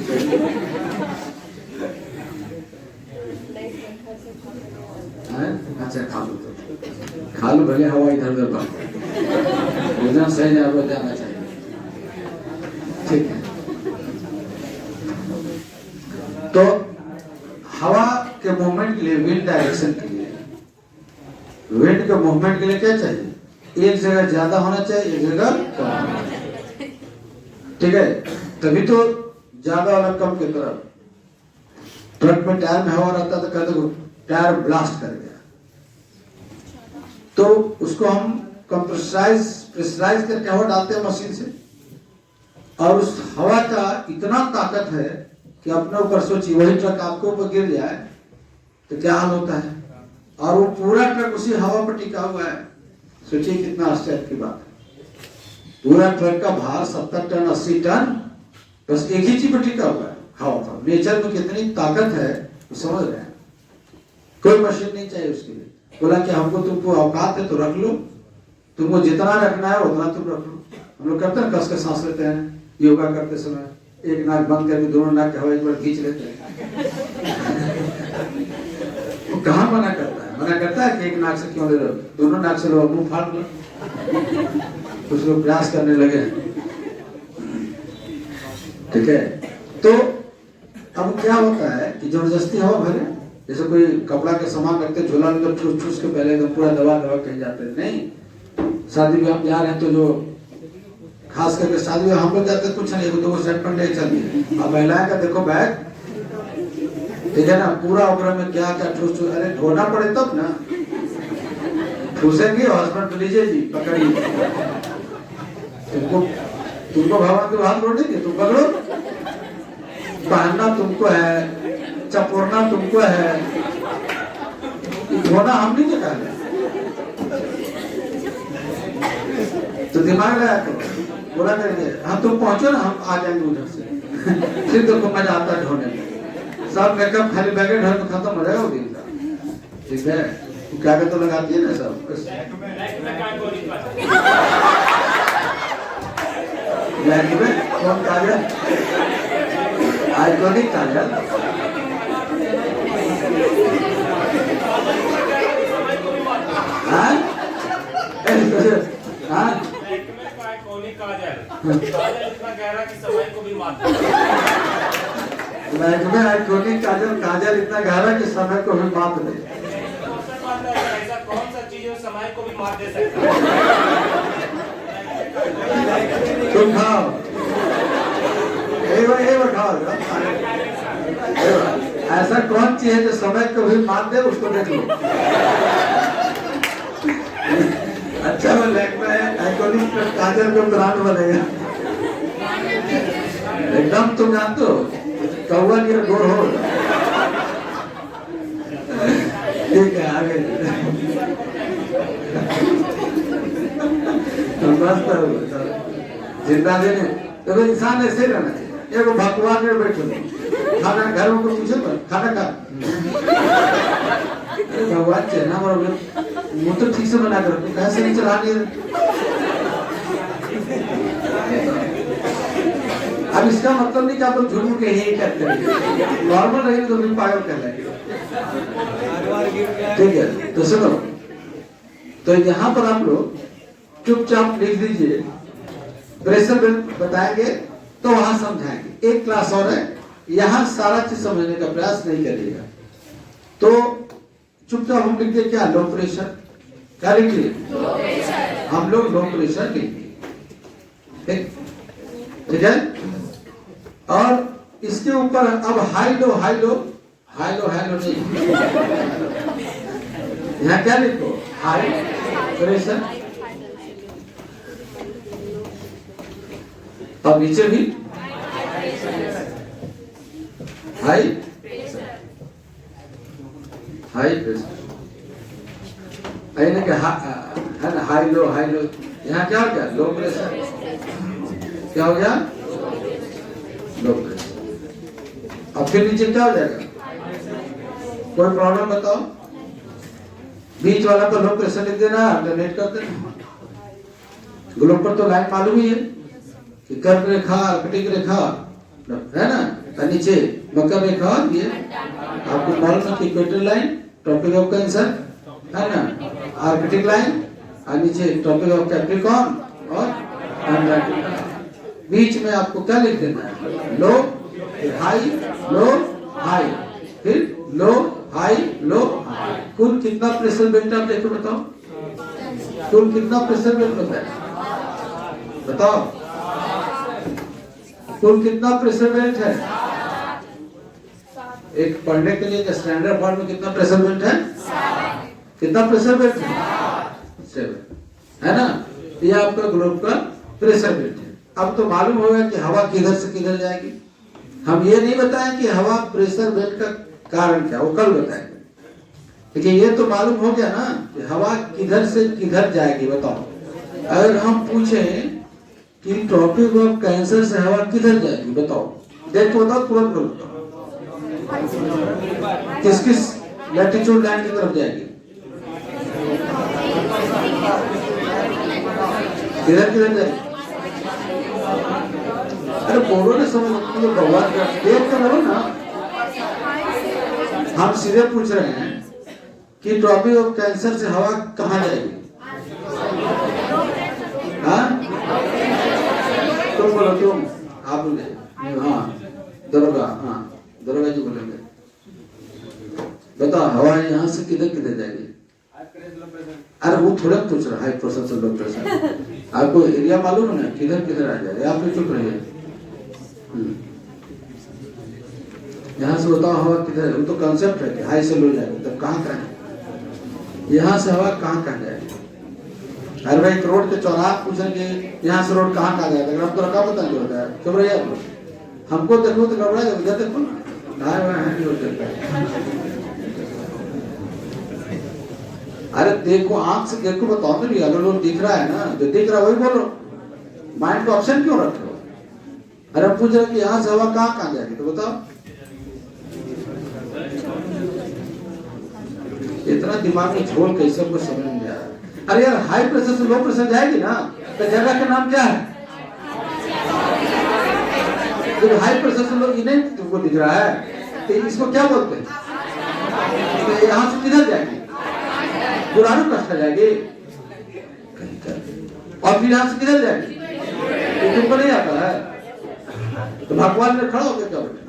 अच्छा खा लो भले हवा इधर उधर भोजन सही जाना चाहिए। ठीक है। तो हवा के मूवमेंट के लिए, विंड डायरेक्शन के लिए, विंड के मूवमेंट के लिए क्या चाहिए? एक जगह ज्यादा होना चाहिए, एक जगह कम होना चाहिए। ठीक है। तभी तो ज्यादा वाला कम की तरफ। ट्रक में टायर में हवा रहता तो कहते टायर ब्लास्ट कर गया, तो उसको हम प्रेशराइज करके हवा डालते हैं मशीन से, और उस हवा का इतना ताकत है कि अपने ऊपर सोचिए वही ट्रक आपके ऊपर गिर जाए तो क्या हाल होता है, और वो पूरा ट्रक उसी हवा पर टिका हुआ है। सोचिए कितना आश्चर्य की बात है। पूरा ट्रक का भार 70 टन 80 टन बस एक ही चीज पर टिका हुआ है, हवा पर। नेचर में कितनी ताकत है वो समझ रहे हैं। कोई मशीन नहीं चाहिए उसके लिए। बोला कि हमको तुमको औकात है तो रख लो, तुमको जितना रखना है उतना तुम रख लो। हम लोग करते हैं कस के सांस लेते हैं योगा करते समय, एक नाक बंद करके दोनों नाक के हवा एक बार खींच लेते हैं। वो कहाँ मना करता है? मना करता है कि एक नाक से क्यों ले रहे हो, दोनों नाक से लो, मुंह फाड़ लो। कुछ लोग प्रयास करने लगे। ठीक है। तो अब क्या होता है कि जबरदस्ती हवा भरे, जैसे कोई कपड़ा के सामान रखते झोला में तो ठूस ठूस के पहले एकदम पूरा दबा कहीं जाते हैं। नहीं, शादी में हम जा रहे हैं तो जो खास करके शादी में हम लोग जाते कुछ नहीं, दो सेट पर नहीं चलती। अब महिलाएं का देखो बैग, ठीक है ना, पूरा ओकरा में क्या क्या ठूस, अरे ढोना पड़े तब ना ठूसेंगे। हस्बैंड लीजिए जी पकड़िए, तुमको भगवान के हाथ जोड़ देंगे, तुम पकड़ो। पहनना तुमको है, चपोड़ना तुमको है, धोना हम नहीं निकाल रहे। तो दिमाग लगा करो, बोला करेंगे हाँ तुम पहुंचो ना, हम आ जाएंगे उधर से। फिर तुमको मजा आता है ढोने में, सब मेकअप खाली बैगे ढोने में खत्म हो जाएगा वो दिन का। ठीक है, क्या तो लगाती है ना सब। कौन काजल? आइकॉनिक काजल। हाँ हाँ इतना गहरा कि समय को भी मारता है। काजल, काजल इतना गहरा कि समय को भी माप दे। ऐसा कौन सा चीज है समय को भी मार दे सकता है? तुम खाओ, खाओ। ऐसा कौन चीज है जो समय को भी मार दे, उसको देख लो। अच्छा वो लैक्मे है, आइकॉनिक काजल को ब्रांड बनेगा एकदम। तुम जानते हो कौवा की गोर हो। ठीक है, आगे जिंदा देने तो इंसान ऐसे रहना चाहिए। एगो भगवान में बैठो, खाना घर में पूछे खाना खा, भगवान चेहरा बरोबर मुंह तो ठीक से बना कर कैसे नहीं चला नहीं। अब इसका मतलब नहीं कि आप लोग झूठ के यही करते हैं, नॉर्मल रहेंगे तो भी पागल कर लेंगे। ठीक है, तो सुनो, तो यहाँ पर आप लोग चुपचाप लिख दीजिए, प्रेशर बताएंगे तो वहां समझाएंगे। एक क्लास और है, यहाँ सारा चीज समझने का प्रयास नहीं करिएगा। तो चुपचाप हम लिखते क्या, लो प्रेशर। क्या लिखिए, हम लोग लो प्रेशर लिखिए। ठीक है, और इसके ऊपर अब high low, high low, high low, high low नहीं, यहाँ क्या लिखो, हाई प्रेशर। और नीचे भी हाई, हाई प्रेशर है ना, हाई लो, हाई लो। यहाँ क्या हो गया, लो प्रेशर। क्या हो गया, लो प्रेशर। अब फिर नीचे क्या हो जाएगा, कोई प्रॉब्लम बताओ। बीच वाला तो लो प्रेशर लिख देना, अल्टरनेट कर देना। ग्लोब पर तो लाइन मालूम ही है कि कर्क रेखा, आर्कटिक रेखा है ना, और नीचे मकर रेखा, ये आपको मालूम है कि equator line, Tropic of Cancer है ना, आर्कटिक लाइन, और नीचे ट्रॉपिक ऑफ कैप्रिकॉर्न और अंटार्कटिका। बीच में आपको क्या लिख देना है, लो, हाई, लो, हाई, फिर लो, हाई, लो, हाई। कुल कितना प्रेशर बेल्ट आप देखो, बताओ कुल कितना प्रेशर बेल्ट होता है, बताओ कुल कितना प्रेशर बेल्ट है। एक पढ़ने के लिए स्टैंडर्ड फॉर्म में कितना प्रेशर बेल्ट है, कितना प्रेशर बेल्ट है, 7 है ना। ये आपका ग्लोब का प्रेशर बेल्ट है। अब तो मालूम होगा कि हवा किधर से किधर जाएगी। हम ये नहीं बताएं कि हवा प्रेशर बेल्ट का कारण क्या, वो कल बताएंगे। लेकिन ये तो मालूम हो गया ना कि हवा किधर से किधर जाएगी। बताओ, अगर हम पूछें कि ट्रॉपिक ऑफ कैंसर से हवा किधर जाएगी, बताओ, देख तो बताओ, तुरंत बोलो किस किस लैटिट्यूड लाइन की तरफ जाएगी, किधर किधर जाएगी। अरे बोलो ना, समझ तो भगवान का देख कर रहो ना। हम सीधे पूछ रहे हैं कि ट्रॉपिक ऑफ कैंसर से हवा कहाँ जाएगी। हाँ तुम बोलो, तुम आप बोले, हाँ दरोगा, हाँ दरोगा जी बोलेंगे, बताओ हवा यहाँ से किधर किधर जाएगी। अरे वो थोड़ा पूछ रहा है, प्रेशर से लो प्रेशर, आपको एरिया मालूम है ना किधर किधर आ जाएगा। आप चुप रहिए, यहाँ से बताओ हवा किधर है। वो तो कंसेप्ट है कि हाई से लो जाएगी, तब कहाँ कहाँ यहाँ से हवा कहाँ कहाँ जाएगी। अरे भाई रोड के चौराहा पूछेंगे यहाँ से रोड कहाँ कहाँ जाएगा, अगर हम तो रखा बताएंगे, होता है चुप रहिए आप लोग। हमको देखो तो घबरा जाओ, उधर देखो नहाए हुए हैं नहीं होते। अरे देखो, आंख से देखो, बताओ नहीं, अगर वो दिख रहा है ना, जो दिख रहा है वही बोलो, माइंड को ऑप्शन क्यों रख रहे हो? अरे पूछ रहे कि यहाँ से हवा कहाँ जाएगी, तो बताओ। इतना दिमाग में झोल कैसे हमको समझ नहीं आ रहा। अरे यार, हाई प्रेशर से लो प्रेशर जाएगी ना, तो जगह का नाम क्या है? जब हाई प्रेशर से लो, इन्हें तुमको दिख रहा है, तो इसको क्या बोलते हैं? तो यहाँ से किधर जाएगी? पुरानी कष्ट जाएगी, और फिर यहाँ से किधर जाएगी? तो तुमको नहीं आता है, तो भगवान ने खड़ा होकर क्या बोले?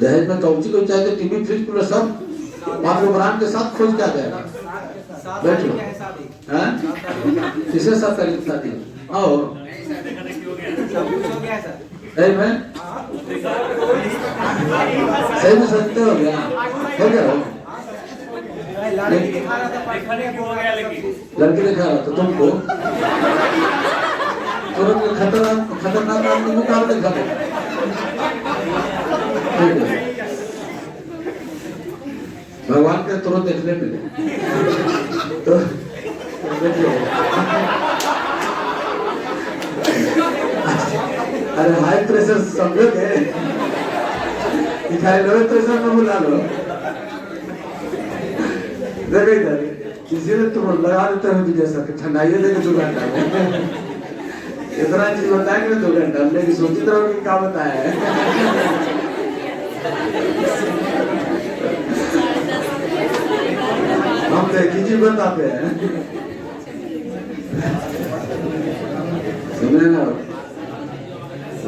दहेज में कौची को चाहिए, टीवी फ्रिज कूलर सब मात्र ब्रांड के साथ खोज क्या जाएगा। बैठो, किसके साथ तारीख शादी? आओ मैं सही में सत्य हो गया, हो गया हो। लड़की दिखा रहा था तुमको, तुरंत खतरनाक आदमी मुकाबले दिखा दे। भगवान के तुरंत देखने मिले तो अरे हाई प्रेशर समझोगे, दिखाई लो प्रेशर में बुला लो, किसी ने तुम लगा देते हो जैसा कि ठंडाइए देके 2 घंटा इतना चीज बताएंगे 2 घंटा, हमने की सोची तरह की क्या बताया है। हम तो एक ही चीज बताते हैं, समझे ना?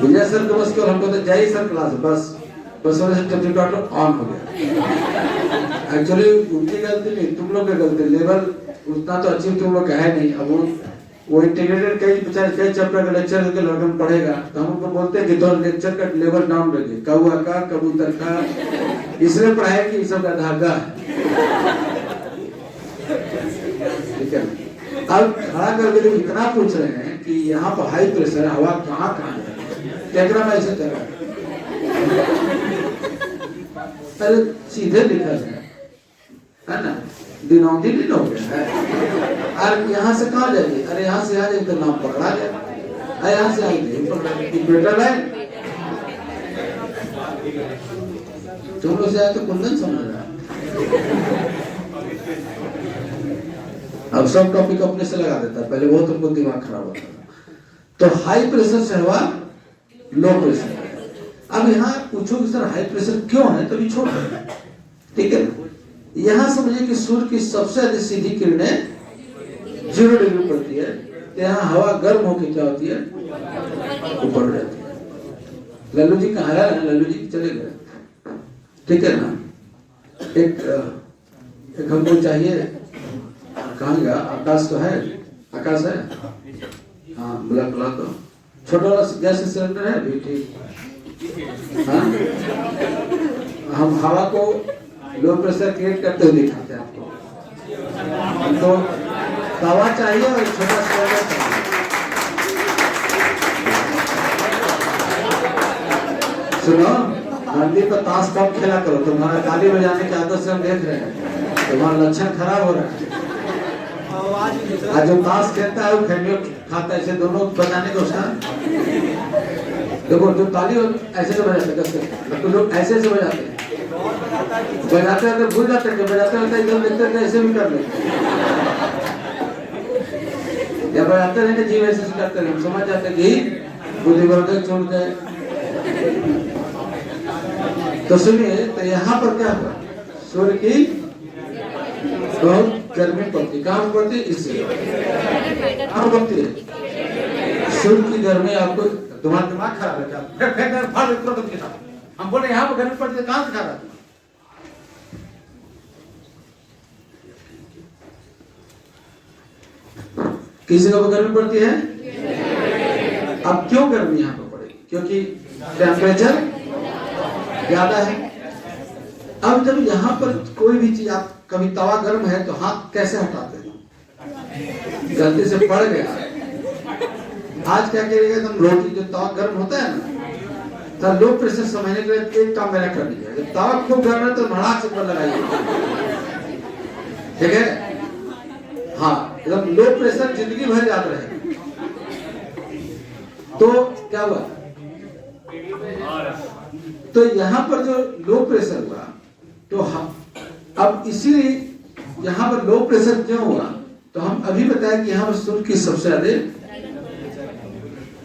विजय सर को बस हमको तो जाइए सर क्लास, बस होने से टेप रिकॉर्डर ऑन हो गया। एक्चुअली उनकी गलती नहीं, तुम लोग की गलती। लेवल उतना तो अचीव तुम लोग का है नहीं। अब वो इंटीग्रेटेड कई चैप्टर का लेक्चर के लड़के पढ़ेगा, तो हम उनको बोलते हैं कि तो लेक्चर का लेवल डाउन रखिए, कौआ का कबूतर का, इसलिए पढ़ाए कि सब का धागा है, ठीक है। अब खड़ा करके जब इतना पूछ रहे हैं कि यहाँ पर हाई प्रेशर है, हवा कहाँ है, टेकरा में ऐसे तैरा, अरे सीधे लिखा है ना, दिनौंदी दिन हो गया है। और यहाँ से कहाँ जाएगी? अरे यहाँ से आ जाए तो नाम पकड़ा गया, अरे यहाँ से आएंगे बेटर है, तुम लोग से आए तो कुंदन समझ रहा है। अब सब टॉपिक अपने से लगा देता है, पहले वो तुमको दिमाग खराब होता था। तो हाई प्रेशर से हुआ लो प्रेशर। अब यहाँ पूछो कि सर हाई प्रेशर क्यों है, तो भी छोड़ है, ठीक है। यहाँ समझिए कि सूर्य की सबसे अधिक सीधी किरणें 0 डिग्री पड़ती है, तो यहाँ हवा गर्म होकर क्या होती है, ऊपर उड़ जाती है। लल्लू जी कहाँ है? लल्लू जी चले गए, ठीक है ना। एक हमको चाहिए, कहाँ गया? आकाश तो है, आकाश है, हाँ बुला तो छोटा वाला गैस सिलेंडर है भी, ठीक। हाँ, हम हवा को लो प्रेशर क्रिएट करते हुए दिखाते हैं आपको। हमको तवा चाहिए और छोटा सिलेंडर चाहिए। सुनो, नंदी पर ताश कब खेला करो, तुम्हारा ताली बजाने की आदत से हम देख रहे हैं, तुम्हारा लक्षण खराब हो रहा है। जो ताश खेलता है वो खेलियो खाता है, ऐसे दोनों बजाने को उसका देखो, जो ताली ऐसे से बजाते हैं, तो लोग ऐसे से बजाते हैं, तो भूल जाते हैं, बजाते रहते इधर देखते हैं, ऐसे भी कर लेते हैं, या बजाते रहते जीव ऐसे करते हैं, हम समझ जाते कि बुद्धिवर्धक छोड़ गए। तो सुनिए, तो यहाँ पर क्या हुआ, सूर्य की बहुत गर्मी पड़ती, कहाँ पड़ती? इससे कहाँ पड़ती है? सूर्य की गर्मी आपको, तुम्हारा दिमाग खराब है क्या? हम बोले यहाँ पर गर्मी पड़ती है, कहाँ से खा रहा है? किसी को गर्मी पड़ती है? अब क्यों गर्मी यहाँ पर पड़ेगी? क्योंकि टेम्परेचर ज्यादा है। अब जब यहाँ पर कोई भी चीज, आप कभी तवा गर्म है तो हाथ कैसे हटाते हैं? गलती से पड़ गया, आज क्या करिएगा, एकदम रोटी जो तवा गर्म होता है ना, तो लो प्रेशर समझने के लिए एक काम मेरा कर लीजिए, जब तवा खूब गर्म है तो धड़ाक से ऊपर लगाइए, ठीक है। हाँ, एकदम लो प्रेशर जिंदगी भर याद रहे। तो क्या हुआ, तो यहाँ पर जो लो प्रेशर हुआ, तो हम अब इसीलिए यहाँ पर लो प्रेशर क्यों हुआ, तो हम अभी बताया कि यहाँ पर सूर्य की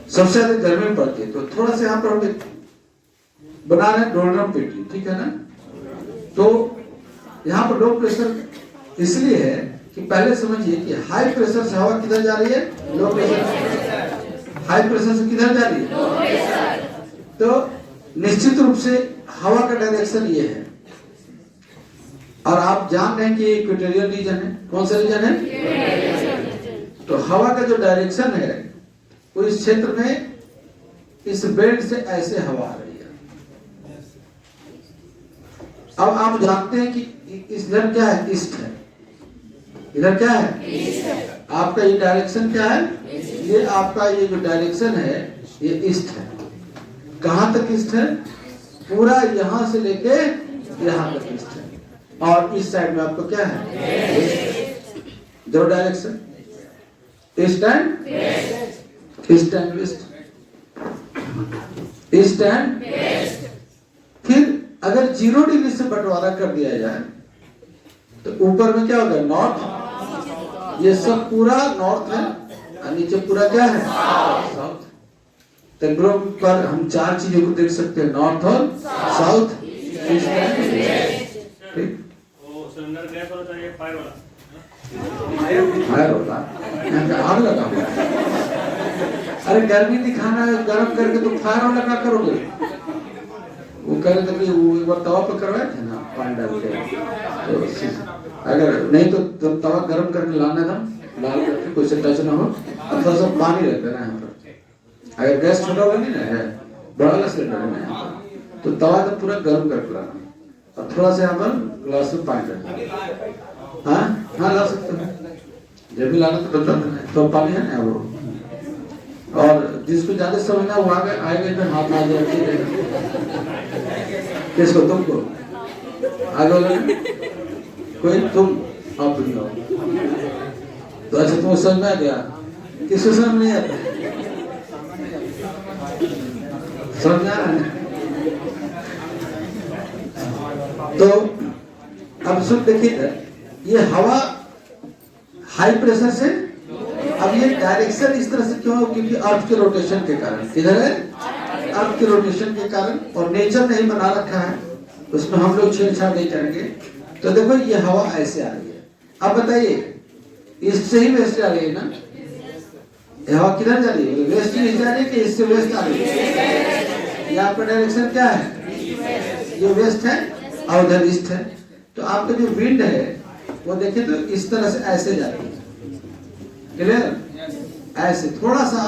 सबसे ज्यादा गर्मी पड़ती है। तो थोड़ा सा यहाँ पर हम बना रहे डोनम पेटी, ठीक है ना। तो यहाँ पर लो प्रेशर इसलिए है कि पहले समझिए कि हाई प्रेशर से हवा किधर जा रही है, लो प्रेशर, हाई प्रेशर से किधर जा रही है। तो निश्चित रूप से हवा का डायरेक्शन ये है, और आप जान रहे हैं कि इक्वेटोरियल रीजन है, कौन सा रीजन है। तो हवा का जो डायरेक्शन है वो इस क्षेत्र में इस बेल्ट से ऐसे हवा आ रही है। अब आप जानते हैं कि इधर क्या है, ईस्ट है, इधर क्या है, आपका ये डायरेक्शन क्या है, ये आपका ये जो डायरेक्शन है ये ईस्ट है। कहां तक ईस्ट है, पूरा यहां से लेके यहां तक ईस्ट है, और इस साइड में आपको क्या है, दो direction, east and west, east and. फिर अगर 0 डिग्री से बंटवारा कर दिया जाए तो ऊपर में क्या होगा, नॉर्थ, ये सब पूरा नॉर्थ है, और नीचे पूरा क्या है, साउथ। तो ग्लोब पर हम 4 चीजों को देख सकते हैं, नॉर्थ और साउथ, ईस्ट एंड वेस्ट, ठीक। सिलेंडर गैस वाला चाहिए, फायर वाला, फायर होता यहाँ पे आग लगा हुआ है। अरे गर्मी दिखाना है, गर्म करके तो फायर वाला क्या करोगे। वो कह रहे थे कि वो एक बार तवा पर करवाए थे ना पानी डाल के, तो अगर नहीं तो तवा गर्म करके लाना था, डाल करके कोई से टच ना हो, और थोड़ा सा पानी रख देना यहाँ पर। अगर गैस छोटा वाला नहीं ना है, बड़ा वाला सिलेंडर है ना यहाँ पर, तो तवा तो पूरा गर्म करके लाना, और थोड़ा सा यहाँ पर ग्लास में पानी रखना। हाँ ला सकते हैं, जब भी लाना तो बता देना, तो पानी है ना वो। और जिसको ज्यादा समझना वो आएगा इधर हाथ आ जाए, किसको, तुमको आगे वाला कोई, तुम आप भी आओ। तो अच्छा तुमको समझ में आ गया, किसको समझ नहीं आता, समझ आ रहा है। तो अब सुन देखिए, ये हवा हाई प्रेशर से, अब ये डायरेक्शन इस तरह से क्यों है, क्योंकि अर्थ के रोटेशन के कारण, किधर है, अर्थ के रोटेशन के कारण, और नेचर ने ही बना रखा है, उसमें हम लोग छेड़छाड़ नहीं करेंगे। तो देखो ये हवा ऐसे आ रही है, अब बताइए इससे ही वेस्ट आ रही है ना, ये हवा किधर जा रही है, वेस्ट ही जा रही है कि इससे वेस्ट आ रही है। ये आपका डायरेक्शन क्या है, ये वेस्ट है और उधर ईस्ट है। तो आपका जो विंड है वो देखिए तो इस तरह से ऐसे जाती है, क्लियर, ऐसे थोड़ा सा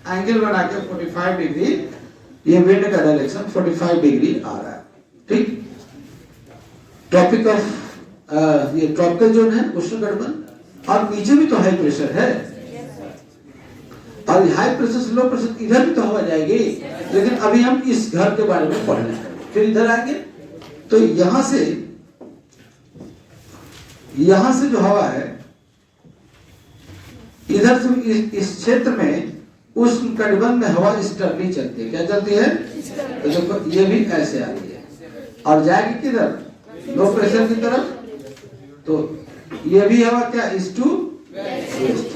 एंगल बना के 45 डिग्री, ये विंड का डायरेक्शन 45 डिग्री आ रहा है, ठीक। ट्रॉपिक ऑफ ये ट्रॉपिकल जोन है, उष्णकटिबंध, और नीचे भी तो हाई प्रेशर है, और हाई प्रेशर से लो प्रेशर इधर भी तो हवा जाएगी। लेकिन अभी हम इस घर के बारे में पढ़ रहे हैं, फिर इधर आएंगे तो यहां से जो हवा है इधर से इस क्षेत्र में उष्णकटिबंध में हवा स्टर्ली चलती है, क्या चलती है, तो देखो ये भी ऐसे आ रही है और जाएगी किधर, लो प्रेशर की तरफ। तो ये भी हवा क्या, ईस्ट टू वेस्ट,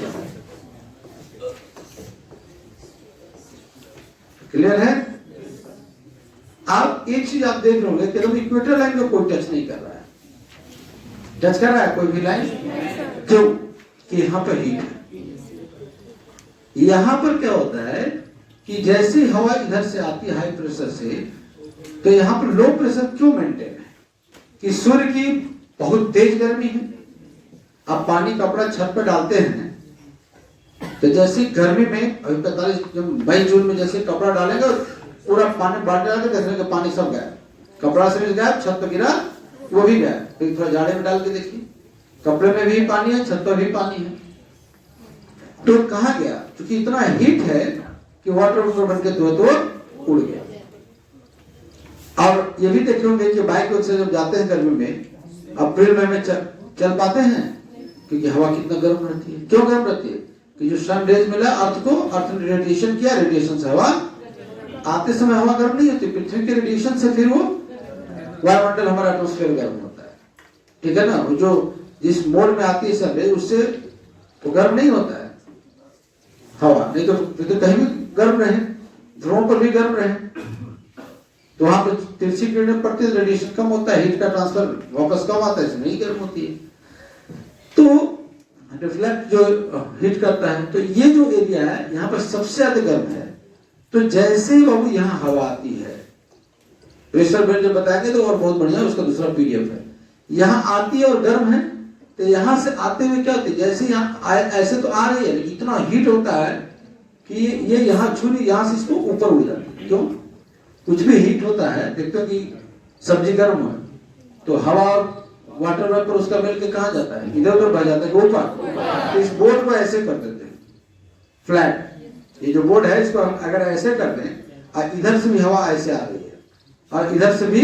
क्लियर है। आप एक चीज आप देख लोगे कि तुम इक्वेटर लाइन को कोई टच नहीं कर रहा है, टच कर रहा है कोई भी लाइन, क्यों, कि यहाँ पर हीट है। यहां पर क्या होता है कि जैसे हवा इधर से आती है हाई प्रेशर से, तो यहां पर लो प्रेशर क्यों मेंटेन है, कि सूर्य की बहुत तेज गर्मी है। आप पानी कपड़ा छत पर डालते हैं तो जैसे गर्मी में 45 मई जून में जैसे कपड़ा डालेंगे पूरा पानी बांट डालेंगे, देखने का पानी सब गया, कपड़ा से भी गया, छत पर गिरा वो भी गया। फिर थोड़ा जाड़े में डाल के देखिए, कपड़े में भी पानी है, छत पर भी पानी है। तो कहाँ गया? क्योंकि इतना हीट है कि वाटर वेपर बन के तुरंत उड़ गया। और ये भी देखे होंगे कि बाइक से जब जाते हैं गर्मी में, अप्रैल मई में चल पाते हैं, क्योंकि हवा कितना गर्म रहती है। क्यों गर्म रहती है? कि जो सन रेज मिला अर्थ को, अर्थ ने रेडिएशन किया, रेडिएशन से हवा आते समय हवा गर्म नहीं होती, पृथ्वी के रेडिएशन से फिर वो वायुमंडल हमारा एटमॉस्फेयर गर्म होता है। ठीक है ना? वो जो जिस मोड में आती है सनरेज उससे वो गर्म नहीं होता है हवा, नहीं तो कहीं भी गर्म रहे, ध्रुवों पर भी गर्म रहे, तो वहां पर तिरछी किरणें पड़ती है, रेडिएशन कम होता है, हीट का ट्रांसफर वापस कम आता है, इसमें नहीं गर्म होती है। तो रिफ्लेक्ट जो हीट करता है, तो ये जो एरिया है यहाँ पर सबसे ज्यादा गर्म है। तो जैसे ही बाबू यहाँ हवा आती है, प्रेशर बेल्ट जो बताएंगे तो और बहुत बढ़िया, उसका दूसरा पीडीएफ है, यहाँ आती है और गर्म है, तो यहाँ से आते हुए क्या होती है, जैसे यहाँ ऐसे तो आ रही है, लेकिन इतना हीट होता है कि ये यहाँ छुरी, यहाँ से इसको ऊपर उड़ जाती है। क्यों? कुछ भी हीट होता है, देखते हो कि सब्जी गर्म है तो हवा और वाटर वेपर उसका मिल के कहाँ जाता है, इधर उधर बह जाता है ऊपर। तो इस बोर्ड को ऐसे कर देते हैं फ्लैट, ये जो बोर्ड है इसको हम अगर ऐसे कर दें, और इधर से भी हवा ऐसे आ रही है और इधर से भी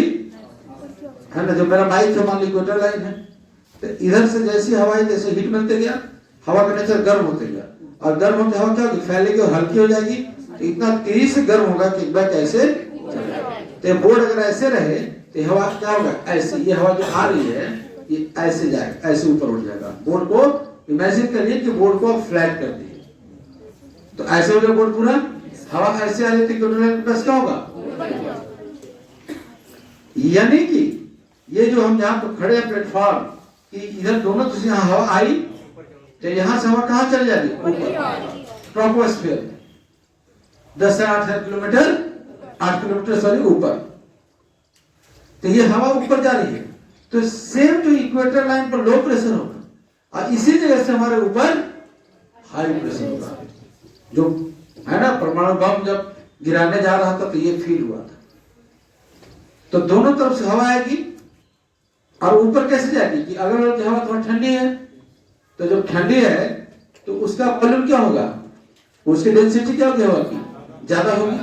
है ना, जो मेरा बाइक है मान ली इक्वेटर लाइन है, तो इधर से जैसी हवा है, जैसे हीट मिलते गया, हवा का नेचर गर्म होते गया, और गर्म होते हवा क्या होगी, फैलेगी और हल्की हो जाएगी, तो इतना तेजी से गर्म होगा कि एक बार कैसे, तो बोर्ड अगर ऐसे रहे तो हवा क्या होगा, ऐसे, ये हवा जो आ रही है ये ऐसे जाएगा, ऐसे ऊपर उड़ जाएगा। बोर्ड को इमेजिन करिए कि बोर्ड को फ्लैट कर दिए, तो ऐसे हो गया बोर्ड पूरा, हवा ऐसे आ रही थी, क्या होगा, यानी कि ये जो हम यहाँ पर खड़े हैं प्लेटफॉर्म कि इधर दोनों तरफ से यहाँ हवा आई, तो यहाँ से हवा कहाँ चल जाएगी, ऊपर ट्रोपोस्फीयर 10 से 8 किलोमीटर, 8 किलोमीटर सॉरी ऊपर, तो ये हवा ऊपर जा रही है। तो सेम जो इक्वेटर लाइन पर लो प्रेशर होगा और इसी जगह से हमारे ऊपर हाई प्रेशर होगा, जो है ना, परमाणु बम जब गिराने जा रहा था तो ये फील हुआ था। तो दोनों तरफ से हवा आएगी और ऊपर कैसे जाएगी कि अगर हवा थोड़ा ठंडी है, तो जब ठंडी है तो उसका वॉल्यूम क्या होगा, उसकी डेंसिटी क्या होगी, हवा की ज्यादा होगी,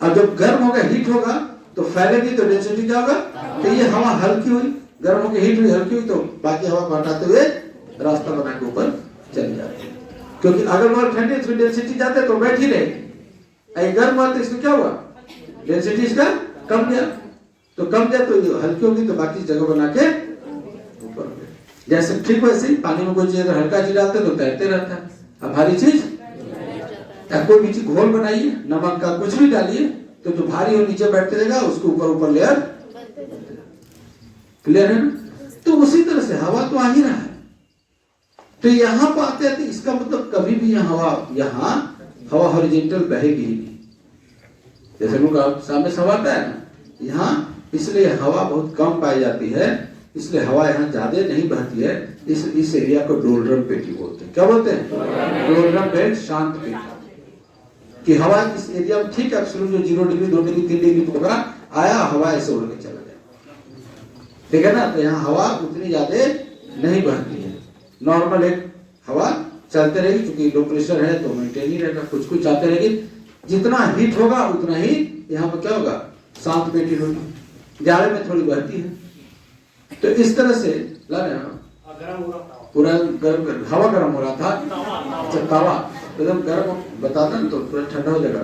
और जब गर्म होगा, हीट होगा तो फैलेगी, तो डेंसिटी क्या होगा, तो ये हवा हल्की हुई, गर्म होकर हीट हुई, हल्की हुई, तो बाकी हवा को हटाते हुए रास्ता बना के ऊपर चली जाती है। क्योंकि अगर वो ठंडी इसमें डेंसिटी जाते तो बैठ ही रहे, गर्म हुआ तो इसमें क्या हुआ, डेंसिटी इसका कम गया, तो कम गया तो हल्की होगी, तो बाकी जगह बना के ऊपर हो गया। जैसे ठीक वैसे ही पानी में कोई चीज अगर हल्का चीज डालते तो तैरते रहता है, अब भारी चीज या कोई भी चीज घोल बनाइए, नमक का कुछ भी डालिए, तो जो भारी हो नीचे बैठते रहेगा, उसके ऊपर ऊपर लेयर, क्लियर है ना? तो उसी तरह से हवा तो आ ही रहा है, तो यहाँ पर आते हैं, इसका मतलब कभी भी यहाँ हवा हॉरिजॉन्टल बहेगी ही नहीं, जैसे लोग सामने से हवा आता है ना यहाँ, इसलिए हवा बहुत कम पाई जाती है, इसलिए हवा यहाँ ज्यादा नहीं बहती है। इस एरिया को डोलड्रम पेटी बोलते हैं। क्या बोलते हैं? डोलड्रम बेल्ट, शांत पेटी, कि हवा इस एरिया में ठीक एब्सोल्यूट जो 0 डिग्री 2 डिग्री 3 डिग्री होगा, आया हवा ऐसे उड़ के चला गया, ठीक है ना? तो यहाँ हवा उतनी ज्यादा नहीं बहती है, नॉर्मल एक हवा चलते रहेगी, क्योंकि लो प्रेशर है तो मेंटेन ही रहेगा, कुछ कुछ आते रहेगी, जितना हीट होगा उतना ही यहाँ पर क्या होगा, शांत पेटी होगी, जाड़े में थोड़ी बहती है। तो इस तरह से पूरा गर्म, हवा गर्म हो रहा था, अच्छा तवा एकदम गर्म बताता ना तो पूरा ठंडा हो जाएगा,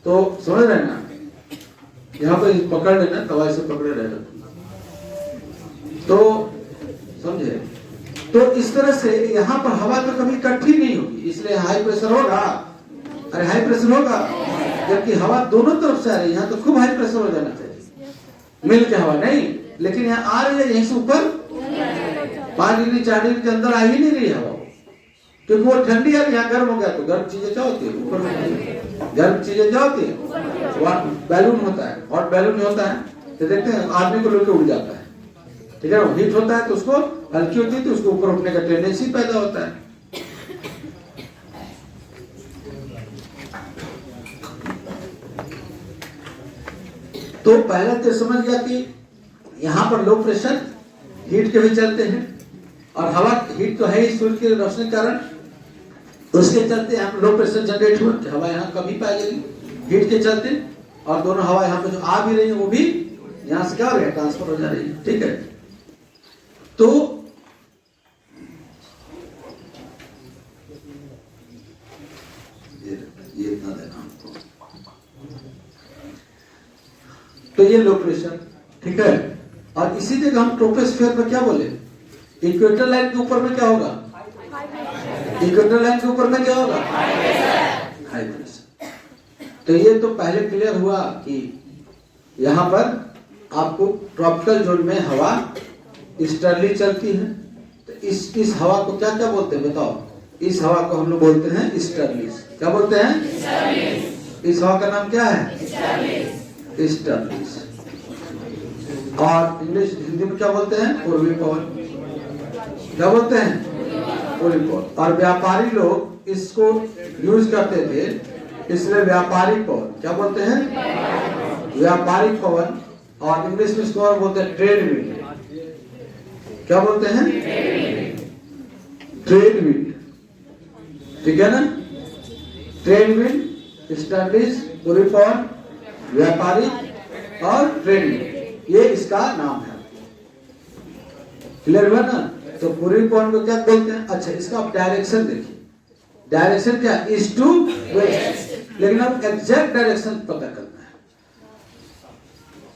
तो समझ रहे ना, यहाँ पर पकड़ लेना, तवा से पकड़े रहेगा, तो समझे? तो इस तरह से यहाँ पर हवा तो कभी इकट्ठी नहीं होगी, इसलिए हाई प्रेशर होगा, अरे हाई प्रेशर होगा, जबकि हवा दोनों तरफ से आ रही है, यहाँ तो खूब हाई प्रेशर हो जाना चाहिए मिल के हवा नहीं, लेकिन यहाँ आ रही है, यहीं से ऊपर 5 डिग्री 4 डिग्री के अंदर आ ही नहीं रही हवा, क्योंकि वो ठंडी है, यहाँ गर्म हो गया, तो गर्म चीजें क्या होती है, ऊपर गर्म चीजें क्या होती है, बैलून होता है, हॉट बैलून होता है, तो देखते हैं आदमी को लेकर उड़ जाता है, ठीक है ना? हीट होता है तो उसको हल्की होती है, तो उसको ऊपर उठने का टेंडेंसी पैदा होता है। तो पहले तो समझ गया कि यहाँ पर लो प्रेशर हीट के भी चलते हैं, और हवा हीट तो है ही सूर्य की रोशनी के कारण, उसके चलते यहाँ लो प्रेशर जनरेट हुआ, हवा यहाँ कभी पाई जाएगी हीट के चलते, और दोनों हवा यहाँ पे जो आ भी रही है वो भी यहाँ से क्या हो रही है, ट्रांसफर हो जा रही है। ठीक है, तो ये इतना देना हमको, तो ये लो प्रेशर। ठीक है, और इसी जगह हम ट्रोपोस्फियर में क्या बोले, इक्वेटर लाइन के ऊपर में क्या होगा, इक्वेटर लाइन के ऊपर में क्या होगा, हाई प्रेशर। तो ये तो पहले क्लियर हुआ कि यहाँ पर आपको ट्रॉपिकल जोन में हवा ईस्टर्ली चलती है, तो इस हवा को क्या क्या बोलते हैं बताओ, इस हवा को हम लोग बोलते हैं ईस्टर्लीज। क्या बोलते हैं, इस हवा का नाम क्या है, ईस्टर्लीज। और इंग्लिश हिंदी में क्या बोलते हैं, पूर्वी पवन। क्या बोलते हैं, पूर्वी पवन। और व्यापारी लोग इसको यूज करते थे, इसलिए व्यापारिक पवन। क्या बोलते हैं, व्यापारिक पवन। और इंग्लिश में इसको और बोलते हैं ट्रेड विंड। क्या बोलते हैं, ट्रेड विंड। ठीक है ना, ट्रेड विंड, ईस्टर्लीज, पूर्वी पवन, व्यापारिक और ट्रेड विंड, ये इसका नाम है। क्लियर हुआ ना। तो पूर्वी पवन को क्या बोलते हैं, अच्छा इसका आप डायरेक्शन देखिए, डायरेक्शन क्या, ईस्ट टू वेस्ट, लेकिन अब एग्जैक्ट डायरेक्शन पता करना है।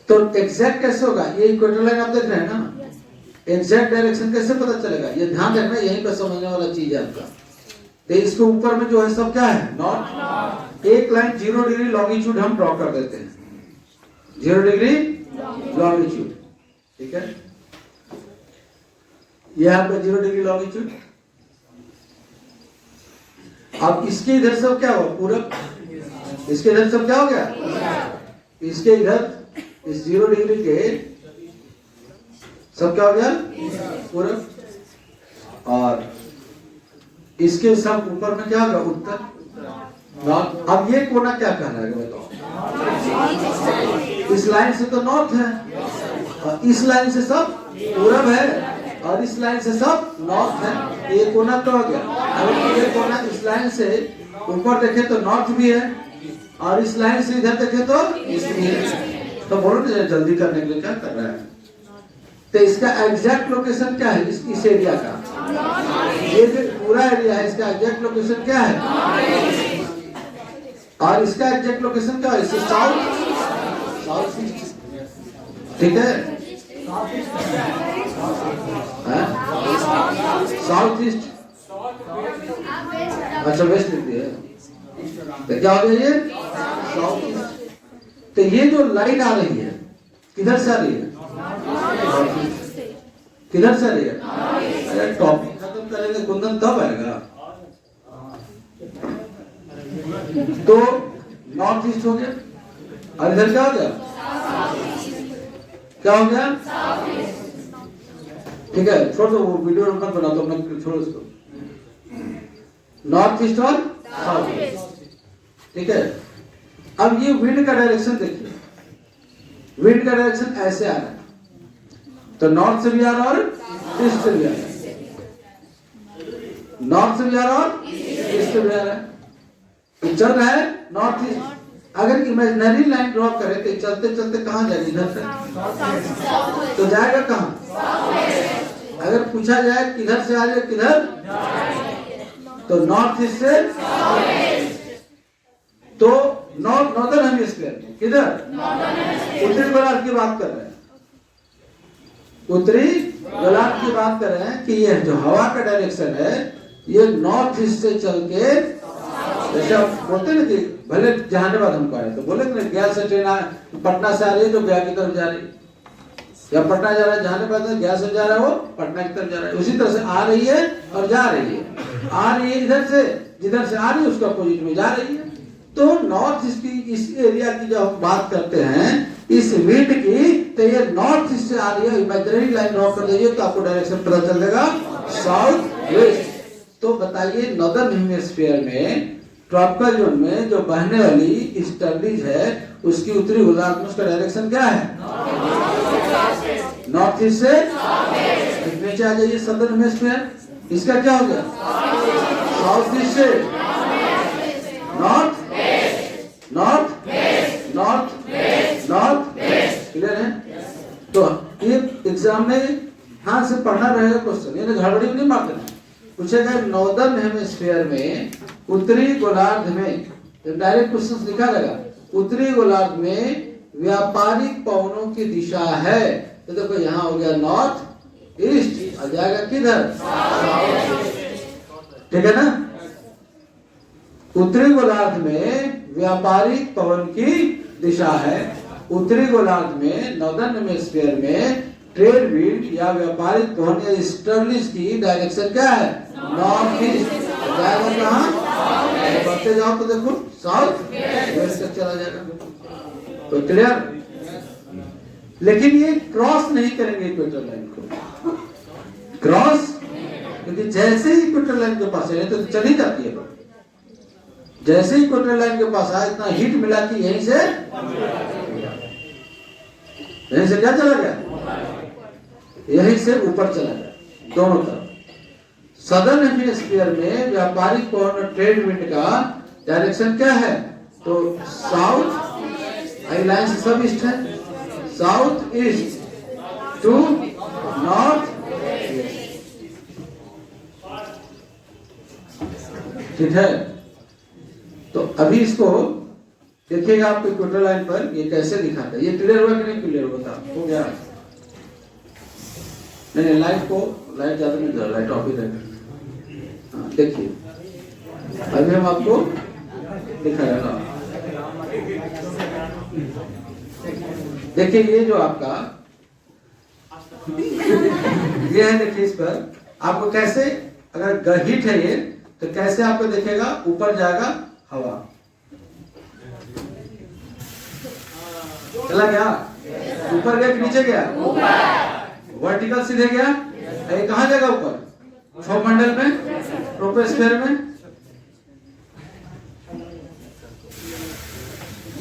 तो एग्जैक्ट कैसे होगा, ये इक्वेटर लाइन आप देख रहे हैं ना, एग्जैक्ट डायरेक्शन कैसे पता चलेगा, ये ध्यान रखना, यहीं पर समझने वाला चीज है आपका। तो इसके ऊपर में जो है सब क्या है, नॉर्थ। एक लाइन 0 डिग्री लॉन्गिट्यूड हम ड्रॉ कर देते हैं, 0 डिग्री लॉन्गिट्यूड। ठीक है, यह आपका 0 डिग्री लॉन्गिट्यूड। अब इसके इधर सब क्या हुआ, पूरब, इसके इधर सब क्या हो गया, इसके इधर इस 0 डिग्री के सब क्या हो गया, पूरब। और इसके सब ऊपर में क्या होगा, उत्तर, नॉर्थ। अब ये कोना क्या कह रहा है बताओ, इस लाइन से तो नॉर्थ है, और इस लाइन से सब पूरब है, और इस लाइन से सब नॉर्थ है। ये कोना तो हो गया। अगर ये कोना इस लाइन से ऊपर देखे तो नॉर्थ भी है, और इस लाइन से इधर देखे तो ईस्ट भी है। तो बोलो ना जल्दी करने के लिए क्या कर रहा है। तो इसका एग्जैक्ट लोकेशन क्या है, इस एरिया का, ये जो पूरा एरिया है इसका एग्जैक्ट लोकेशन क्या है, और इसका एग्जैक्ट लोकेशन क्या है, इससे साउथ ईस्ट। ठीक है, साउथ ईस्ट, अच्छा वेस्ट लिख दिया, तो क्या हो गया ये साउथ ईस्ट। तो ये जो लाइन आ रही है किधर से आ रही है, किधर से आ रही है, अरे टॉपिक खत्म करेंगे कुंदन तब आएगा। तो नॉर्थ ईस्ट हो गया, और इधर क्या हो गया, क्या हो गया, ठीक है। छोड़ दो वो वीडियो मत बना दो, अपना छोड़ो उसको, नॉर्थ ईस्ट और साउथ ईस्ट। ठीक है, अब ये विंड का डायरेक्शन देखिए, विंड का डायरेक्शन ऐसे आ रहा है, तो नॉर्थ से भी आ रहा है और ईस्ट से भी आ रहा है, नॉर्थ से भी आ रहा है और ईस्ट से भी आ रहा है, तो चल रहा है नॉर्थ ईस्ट। अगर इमेजिनरी लाइन ड्रॉ करें तो चलते चलते कहां जाएगी, इधर से तो जाएगा कहां। अगर पूछा जाए किधर से आ रही है, किधर, तो नॉर्थ ईस्ट से, तो नॉर्दर्न हेमिस्फीयर किधर, उत्तरी गोलार्ध की बात कर रहे हैं, उत्तरी गोलार्ध की बात कर रहे हैं कि यह जो हवा का डायरेक्शन है ये नॉर्थ ईस्ट से चल के, जैसे आप बोलते ना कि भले जहानाबाद हमको आए तो बोले ना गया से ट्रेन पटना से आ रही है तो गया की तरफ जा रही है, या पटना जा रहा है जहानाबाद से, गया से जा रहा है वो पटना की तरफ जा रहा है, उसी तरह से आ रही है और जा रही है, आ रही है इधर से, जिधर से आ रही है उसका अपोजिट में जा रही है। तो नॉर्थ ईस्ट की इस एरिया की जब हम बात करते हैं इस विंड की, तो ये नॉर्थ ईस्ट से आ रही है, इमेजिनरी लाइन ड्रॉ कर दीजिए तो आपको डायरेक्शन पता चल जाएगा साउथ वेस्ट। तो बताइए नॉर्दर्न हेमिस्फीयर में ट्रॉपिकल जोन में जो बहने वाली ईस्टर्लीज है उसकी उत्तरी गोलार्ध में उसका डायरेक्शन क्या है, नॉर्थ ईस्ट से नीचे आ जाइए सदर्न हेमिस्फीयर, इसका क्या हो गया? साउथ ईस्ट से north north north north. Clear है? तो ये एग्जाम में हाँ से पढ़ना रहेगा क्वेश्चन, ये गड़बड़ी नहीं मारते हैं। पूछेगा नॉर्दर्न हेमिस्फीयर में उत्तरी गोलार्ध में, तो डायरेक्ट क्वेश्चन लिखा रहेगा उत्तरी गोलार्ध में व्यापारिक पवनों की दिशा है। तो देखो यहाँ हो गया नॉर्थ ईस्ट, आ जाएगा किधर? ठीक है ना? उत्तरी गोलार्ध में व्यापारिक पवन की दिशा है। उत्तरी गोलार्ध में नॉर्दर्न हेमिस्फीयर में ट्रेड विंड या व्यापारिक पवन या ईस्टर्लीज की डायरेक्शन क्या है? North east. जाएगा कहाँ? बढ़ते जाओ तो देखो साउथ वेस्ट तक चला जाएगा। तो क्लियर? लेकिन ये क्रॉस नहीं करेंगे इक्वेटर लाइन को, क्रॉस, क्योंकि जैसे ही इक्वेटर लाइन के पास है तो चली जाती है। जैसे ही इक्वेटर लाइन के पास आया इतना हीट मिला कि यहीं से क्या चला गया? यहीं से ऊपर चला गया दोनों तरफ। सदर्न हेमिस्फीयर में व्यापारिक पवन और ट्रेड विंड का डायरेक्शन क्या है? तो साउथ, आई लाइन से सब ईस्ट है, साउथ ईस्ट टू नॉर्थ। ठीक है? तो अभी इसको देखिएगा आपको इक्वेटर लाइन पर ये कैसे दिखाता है। ये क्लियर हुआ कि नहीं क्लियर होता? हो गया? नहीं, लाइट को, लाइट ज्यादा नहीं कर, लाइट ऑफ ही रहेगा। हाँ, देखिए अभी हम आपको दिखाएगा। देखिए ये जो आपका ये है, देखिए इस पर आपको कैसे, अगर हीट है ये तो कैसे आपको देखेगा? ऊपर जाएगा हवा, चला गया ऊपर गया कि नीचे गया? वर्टिकल सीधे गया। ये कहाँ जाएगा? ऊपर क्षोभमंडल में, ट्रोपोस्फीयर में।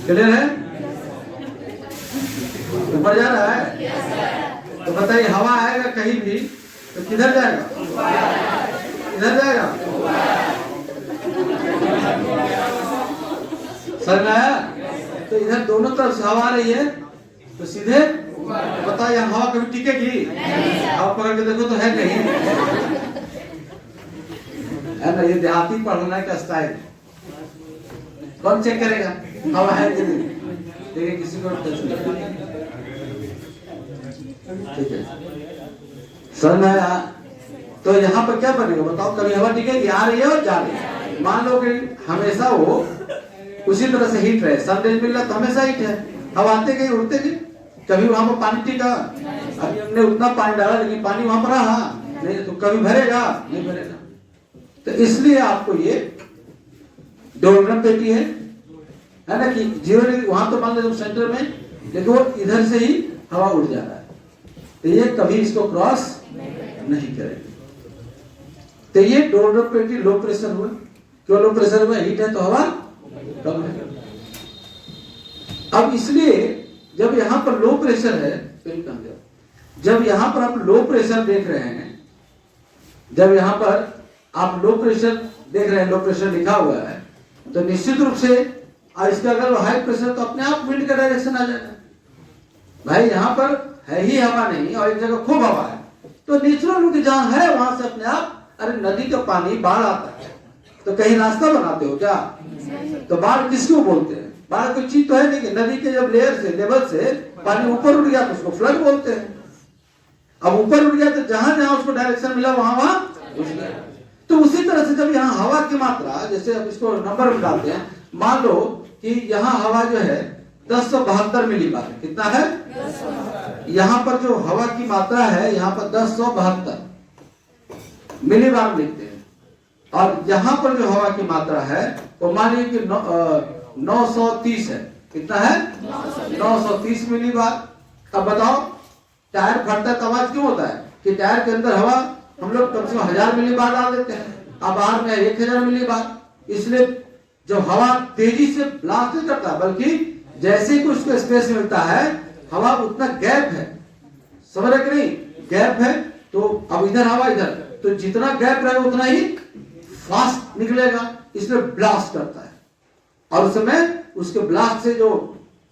क्लियर है? ऊपर जा रहा है। तो बताइए हवा आएगा कहीं भी तो किधर जाएगा? इधर जाएगा। समझ में आया? तो इधर दोनों तरफ से हवा आ रही है तो सीधे बताइए यहाँ हवा कभी टिकेगी? आप पकड़ के देखो तो है नहीं, है ना? ये देहाती पढ़ना का स्टाइल। कौन चेक करेगा हवा है कि नहीं? देखिए किसी को टच नहीं। ठीक है, समझ में आया? तो यहाँ पर क्या बनेगा बताओ? कभी हवा टिकेगी? आ रही है और जा रही है। मान लो कि हमेशा वो उसी तरह से हीट रहे, सनरेज मिल रहा तो हमेशा हीट है, हवा आते गई उड़ते गई। कभी वहां पर पानी टिका? अभी हमने उतना पानी डाला लेकिन पानी वहां पर रहा नहीं, तो कभी भरेगा? नहीं भरेगा। तो इसलिए आपको ये डोलरम पेटी है ना, कि जीरो वहां तो मान लो सेंटर में, लेकिन वो इधर से ही हवा उड़ जा रहा है, तो ये कभी इसको क्रॉस नहीं करेगी। तो ये डोलरम पेटी लो प्रेशर हुआ। क्यों लो प्रेशर में? हीट है तो हवा कम है। अब इसलिए जब यहाँ पर लो प्रेशर है, जब यहाँ पर आप लो प्रेशर देख रहे हैं, जब यहाँ पर आप लो प्रेशर देख रहे हैं, लो प्रेशर लिखा हुआ है, तो निश्चित रूप से इसका अगर हाई प्रेशर तो अपने आप विंड का डायरेक्शन आ जाएगा। भाई यहाँ पर है ही हवा नहीं और एक जगह खूब हवा है, तो नेचुरल रूप जहाँ है वहां से अपने आप, अरे नदी का पानी बाढ़ आता है तो कहीं रास्ता बनाते हो क्या? तो बाढ़ किसको बोलते हैं? बाढ़ कोई चीज तो है नहीं कि नदी के जब लेयर से, लेवल से पानी ऊपर उड़ गया तो उसको फ्लड बोलते हैं। अब ऊपर उड़ गया तो जहां जहां उसको डायरेक्शन मिला वहां वहां। तो उसी तरह से जब यहाँ हवा की मात्रा, जैसे अब इसको नंबर में डालते हैं, मान लो कि यहाँ हवा जो है 1072 मिलीबार, कितना है? यहाँ पर जो हवा की मात्रा है यहाँ पर 1072 मिलीबार लिखते हैं, और यहाँ पर जो हवा की मात्रा है वो मान लीजिए कि 930 है। कितना है? 930 मिलीबार। अब बताओ टायर फटता है तो आवाज क्यों होता है? कि टायर के अंदर हवा हम लोग कम से कम 1000 मिलीबार डाल देते हैं, अब बाहर में 1000 मिलीबार। इसलिए जब हवा तेजी से ब्लास्ट नहीं करता, बल्कि जैसे ही उसको स्पेस मिलता है हवा उतना गैप है, समझ रहे कि नहीं? गैप है तो अब इधर हवा इधर, तो जितना गैप रहेगा उतना ही फास्ट निकलेगा, इसलिए ब्लास्ट करता है। और उस समय उसके ब्लास्ट से जो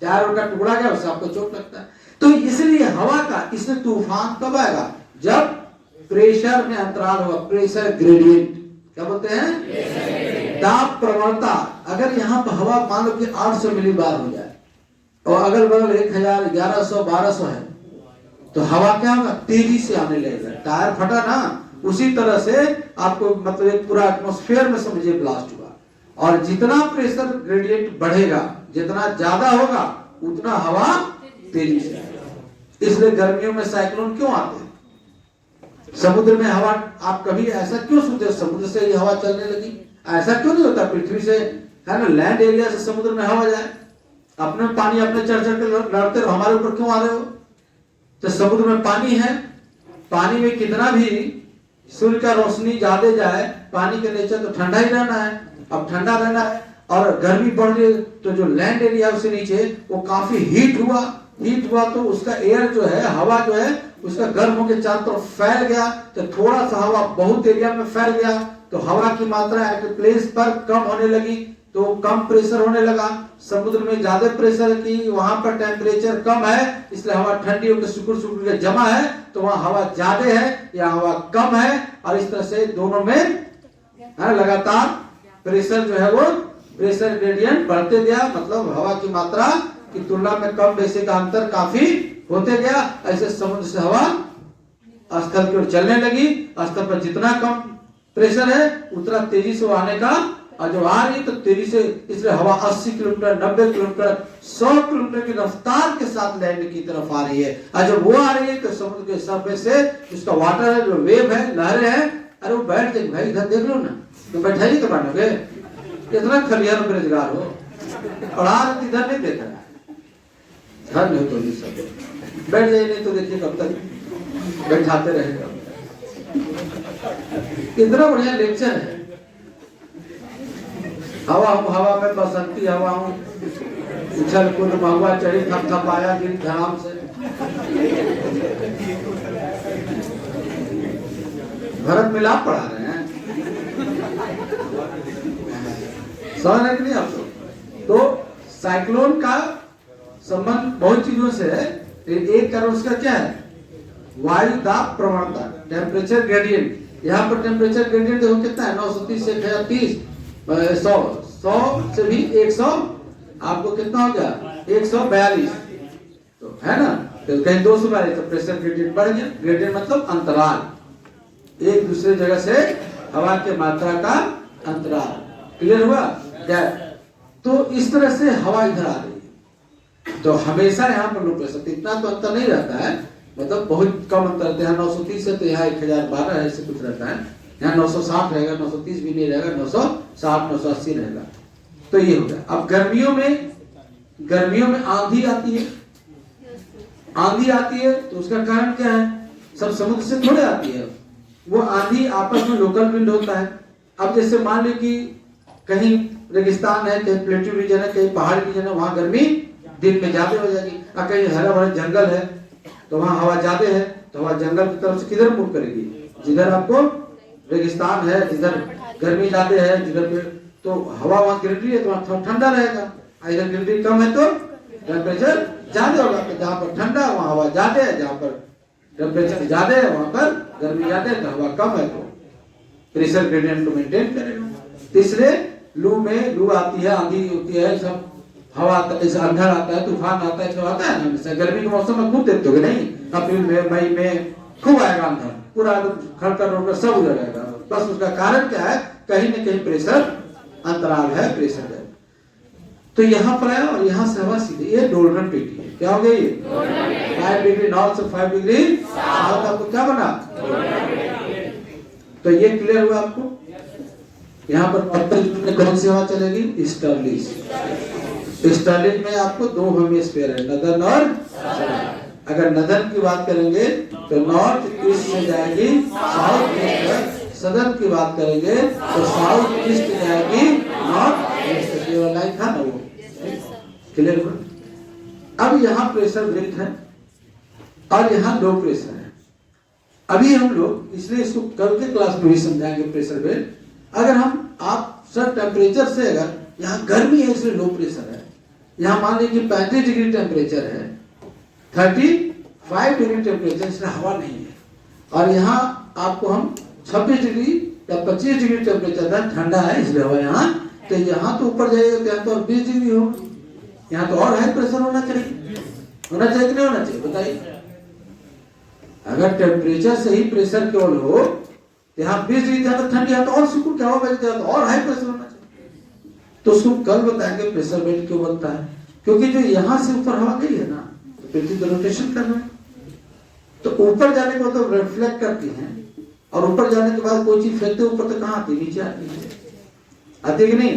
टायर का टुकड़ा गया उससे आपको चोट लगता है। तो इसलिए हवा का इसमें तूफान कब आएगा? जब प्रेशर में अंतराल होगा, प्रेशर ग्रेडियंट क्या बोलते हैं? दाब प्रवणता। अगर यहाँ पर हवा मान लो कि 800 मिलीबार हो जाए और अगल बगल 1000, 1100, 1200 है, तो हवा क्या होगा? तेजी से आने लगेगा। टायर फटा ना, उसी तरह से आपको मतलब एक पूरा एटमॉस्फेयर में समझिए ब्लास्ट हुआ। और जितना प्रेशर ग्रेडियंट बढ़ेगा, जितना ज्यादा होगा, उतना हवा तेजी से आएगा। इसलिए गर्मियों में साइक्लोन क्यों आते हैं? समुद्र में हवा, आप कभी ऐसा क्यों सुनते हो समुद्र से ये हवा चलने लगी? ऐसा क्यों नहीं होता? पृथ्वी से है ना, लैंड एरिया से समुद्र में हवा जाए, अपने पानी अपने चढ़ चढ़ के लड़ते रहो, हमारे ऊपर क्यों आ रहे हो? तो समुद्र में पानी है, पानी में कितना भी सूर्य का रोशनी ज्यादा जाए, पानी के नेचर तो ठंडा ही रहना है। अब ठंडा रहना है और गर्मी बढ़ रही है, तो जो लैंड एरिया उससे नीचे वो काफी हीट हुआ तो उसका एयर जो है, हवा जो है, उसका गर्म होकर चारों तरफ फैल गया। तो थोड़ा सा हवा बहुत एरिया में फैल गया, तो हवा की मात्रा एट प्लेस पर कम होने लगी, तो कम प्रेशर होने लगा। समुद्र में ज्यादा प्रेशर की, वहां पर टेम्परेचर कम है, इसलिए हवा ठंडी होकर सुकुड़ सुकुड़ के जमा है, तो वहां हवा ज्यादा है या हवा कम है। और इस तरह से दोनों में लगातार प्रेशर जो है वो प्रेशर ग्रेडियंट बढ़ते गया, मतलब हवा की मात्रा की तुलना में कम बेसी का अंतर काफी होते गया। ऐसे समुद्र से हवा स्थल की ओर चलने लगी। स्थल पर जितना कम प्रेशर है उतना तेजी से आने का, और जो आ रही तो तेजी से, इसलिए हवा 80 किलोमीटर, 90 किलोमीटर, 100 किलोमीटर की रफ्तार के साथ लैंड की तरफ आ रही है। और जब वो आ रही है तो समुद्र के सरफेस से उसका वाटर है, जो वेव है, लहरें हैं, अरे वो बैठ जाएगी। भाई इधर देख लो ना, तो बैठा ही तो मानोगे, कितना खलियान बेरोजगार हो, और आज इधर नहीं देख रहा है, घर नहीं तो नहीं सब बैठ जाइए, नहीं तो देखिए कब तक बैठाते रहेगा। कितना बढ़िया लेक्चर है। हवा हूँ, हवा में बसंती हवा हूँ, उछल कूद महुआ चढ़ी, थपथपाया गिर धड़ाम से। भरत मिलाप पढ़ा रहे हैं, समझ रहे कि नहीं आप लोग? तो साइक्लोन का संबंध बहुत चीजों से है। एक कारण उसका क्या है? वायु दाब प्रवणता, टेम्परेचर ग्रेडियंट। यहाँ पर टेम्परेचर ग्रेडियंट देखो कितना है, 930 से 1030, 100 से भी 100, आपको कितना हो गया? 142, तो है ना, तो कहीं 242, तो प्रेशर ग्रेडियंट बढ़ गया। ग्रेडियंट मतलब अंतराल, एक दूसरे जगह से हवा के मात्रा का अंतराल। क्लियर हुआ? तो इस तरह से हवा इधर आ रही है, तो हमेशा यहाँ पर लो प्रेशर, इतना तो अंतर नहीं रहता है, मतलब बहुत कम अंतर रहता है। यहाँ 930 है तो यहाँ 1012 है, ऐसे कुछ रहता है। यहाँ 960 रहेगा, 930 भी नहीं रहेगा, 960, 980 रहेगा। तो ये होगा। अब गर्मियों में आंधी आती है, आंधी आती है तो उसका कारण क्या है? सब समुद्र से थोड़े आती है, वो आंधी आपस में लोकल विंड होता है। अब जैसे मान लो कि कहीं रेगिस्तान है, कहीं प्लेट्यू रीजन है, कहीं पहाड़ी रीजन है, वहां गर्मी दिन में ज्यादा हो जाएगी। और कहीं हरा भरा जंगल है तो वहां हवा ज्यादा है, तो हवा जंगल की तरफ से किधर मूव करेगी? जिधर आपको रेगिस्तान है, जिधर गर्मी ज्यादा है, जिधर तो हवा वहां गिर रही है तो वहां थोड़ा ठंडा रहेगा। इधर गिर कम है तो टेम्परेचर ज्यादा होगा। तो जहाँ पर ठंडा वहां हवा ज्यादा है, जहाँ पर टेम्परेचर ज्यादा है वहां पर गर्मी ज्यादा है, तो हवा कम है, तो प्रेशर ग्रेडियंट को मेंटेन करेगा। तीसरे लू में, लू आती है, आंधी होती है, सब हवा आता है, अंधड़ आता है, तूफान आता है, सब आता है ना। गर्मी के मौसम में खूब देखते हो नहीं, अप्रैल में, मई में खूब आएगा अंधड़, पूरा खड़कर रोड सब उधर रहेगा। बस उसका कारण क्या है? कहीं न कहीं प्रेशर अंतराल है, प्रेशर है। तो यहाँ पर आया और यहाँ से हवा सीधे, ये डोलरन पेटी है। क्या हो गई? 5 डिग्री नॉर्थ से 5 डिग्री साउथ, आपको क्या बना? तो ये क्लियर हुआ आपको? यहाँ पर पत्थर कौन सी हवा चलेगी? ईस्टर्लीज। ईस्टर्लीज में आपको 2 हेमिस्फीयर है, नदर्न और साउथ। अगर नदर्न की बात करेंगे तो नॉर्थ ईस्ट से जाएगी साउथ ईस्ट, सदर्न की बात करेंगे तो साउथ ईस्ट जाएगी नॉर्थ ईस्ट। ये वाला लाइन था ना वो, क्लियर हुआ? अब यहाँ प्रेशर ब्रेक है और यहाँ लो प्रेशर है। अभी हम लोग इसलिए इसको कल के क्लास में भी समझाएंगे प्रेशर बेल्ट। अगर हम आप सर टेम्परेचर से, अगर यहाँ गर्मी है इसलिए लो प्रेशर है, यहाँ मान लीजिए 35 डिग्री टेम्परेचर है, 35 डिग्री टेम्परेचर इसलिए हवा नहीं है, और यहाँ आपको हम 26 डिग्री या 25 डिग्री टेम्परेचर है, ठंडा है इसलिए हवा यहाँ, तो यहाँ तो ऊपर जाइएगा तो यहाँ तो और 20 डिग्री होगा, यहाँ तो और हाई प्रेशर होना चाहिए कि नहीं होना चाहिए बताइए। अगर टेम्परेचर से ही प्रेशर केवल हो तो यहाँ 20 डिग्री तो ठंडी, यहाँ तो और सुकून क्या हवा बजता है, तो और हाई प्रेशर होना चाहिए। तो उसको कल बताएंगे प्रेशर बेल्ट क्यों बनता है, क्योंकि जो यहाँ से ऊपर हवा गई है ना, तो पृथ्वी तो रोटेशन कर रहा है, तो ऊपर जाने के बाद तो रिफ्लेक्ट करती है, और ऊपर जाने के बाद कोई चीज फेंकते ऊपर तो कहाँ आती, नीचे आती है, आती कि नहीं।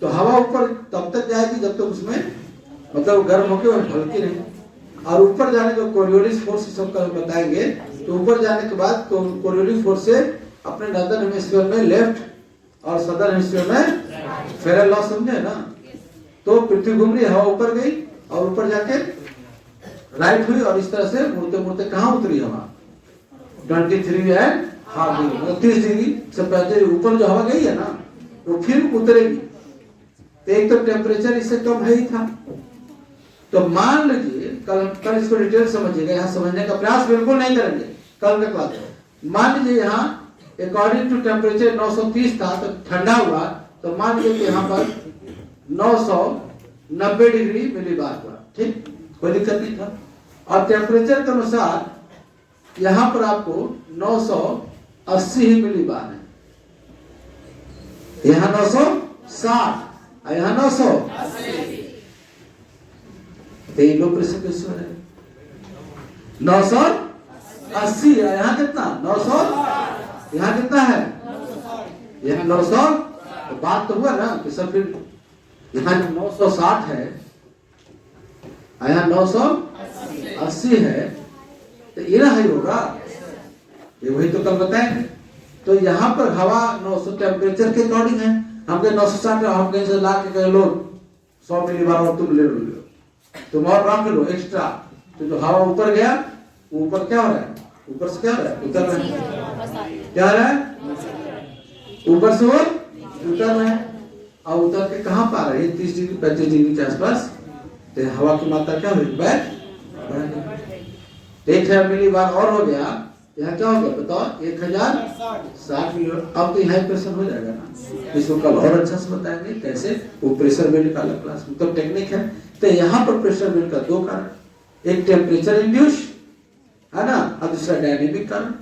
तो हवा ऊपर तब तक जाएगी जब तक उसमें मतलब गर्म होकर ढलती नहीं, और ऊपर जाने को कोरियोलिस फोर्स सब कल बताएंगे। तो ऊपर जाने के बाद तो कोरियोलिस फोर्स से अपने नॉर्दर्न हेमिस्फीयर में लेफ्ट और सदर्न हेमिस्फीयर में फेरल लॉ समझे ना, तो पृथ्वी घूम रही, हवा ऊपर गई और ऊपर जाके राइट हुई, और इस तरह से मुड़ते मुड़ते कहाँ उतरी हवा 23 एंड हाफ डिग्री, मतलब 30 डिग्री से 35 ऊपर जो हवा गई है ना वो फिर उतरेगी। तो एक तो टेम्परेचर इससे कम है ही था। तो मान लीजिए कल इसको डिटेल समझिएगा, यहाँ समझने का प्रयास बिल्कुल नहीं करेंगे कल का क्लास में। मान लीजिए यहाँ अकॉर्डिंग टू टेम्परेचर 930 था तो ठंडा हुआ, तो मान लीजिए कि यहाँ पर 990 डिग्री मिलीबार हुआ, ठीक, कोई दिक्कत नहीं था। और टेम्परेचर के अनुसार यहाँ पर आपको 980 ही मिलीबार है, यहाँ 960 और यहाँ 980। लो प्रेशर कैसे है 980, यहाँ कितना 900, यहाँ कितना है यहाँ 900। तो बात तो हुआ ना कि सब फिर यहाँ 960 है, यहाँ 980 है, तो ये ना ही होगा, ये वही तो कल बताएंगे। तो यहाँ पर हवा 900 टेम्परेचर के अकॉर्डिंग है, हम कहे 960, हम कहीं से ला के कहे लो 100 मिलीबार और तुम ले लो, तुम और रख लो एक्स्ट्रा। तो जो हवा ऊपर गया वो ऊपर क्या हो रहा है, ऊपर से क्या हो रहा है, उतर रहा है, क्या हो रहा है, ऊपर से वो उतर रहा है, और उतर के कहाँ पा रहा है 30 डिग्री 35 डिग्री के आसपास। तो हवा की मात्रा क्या हुई, तो 1000 मिलीबार और हो गया, यहाँ क्या हो गया बताओ 1060 मिलीबार। अब तो हाई प्रेशर हो जाएगा ना, इसको कल और अच्छा से बताएंगे कैसे, वो प्रेशर बेल्ट का अलग क्लास में तो टेक्निक है। तो यहाँ पर प्रेशर बेल्ट का दो कारण, एक टेम्परेचर इंड्यूस है ना, और दूसरा डायनेमिक कारण,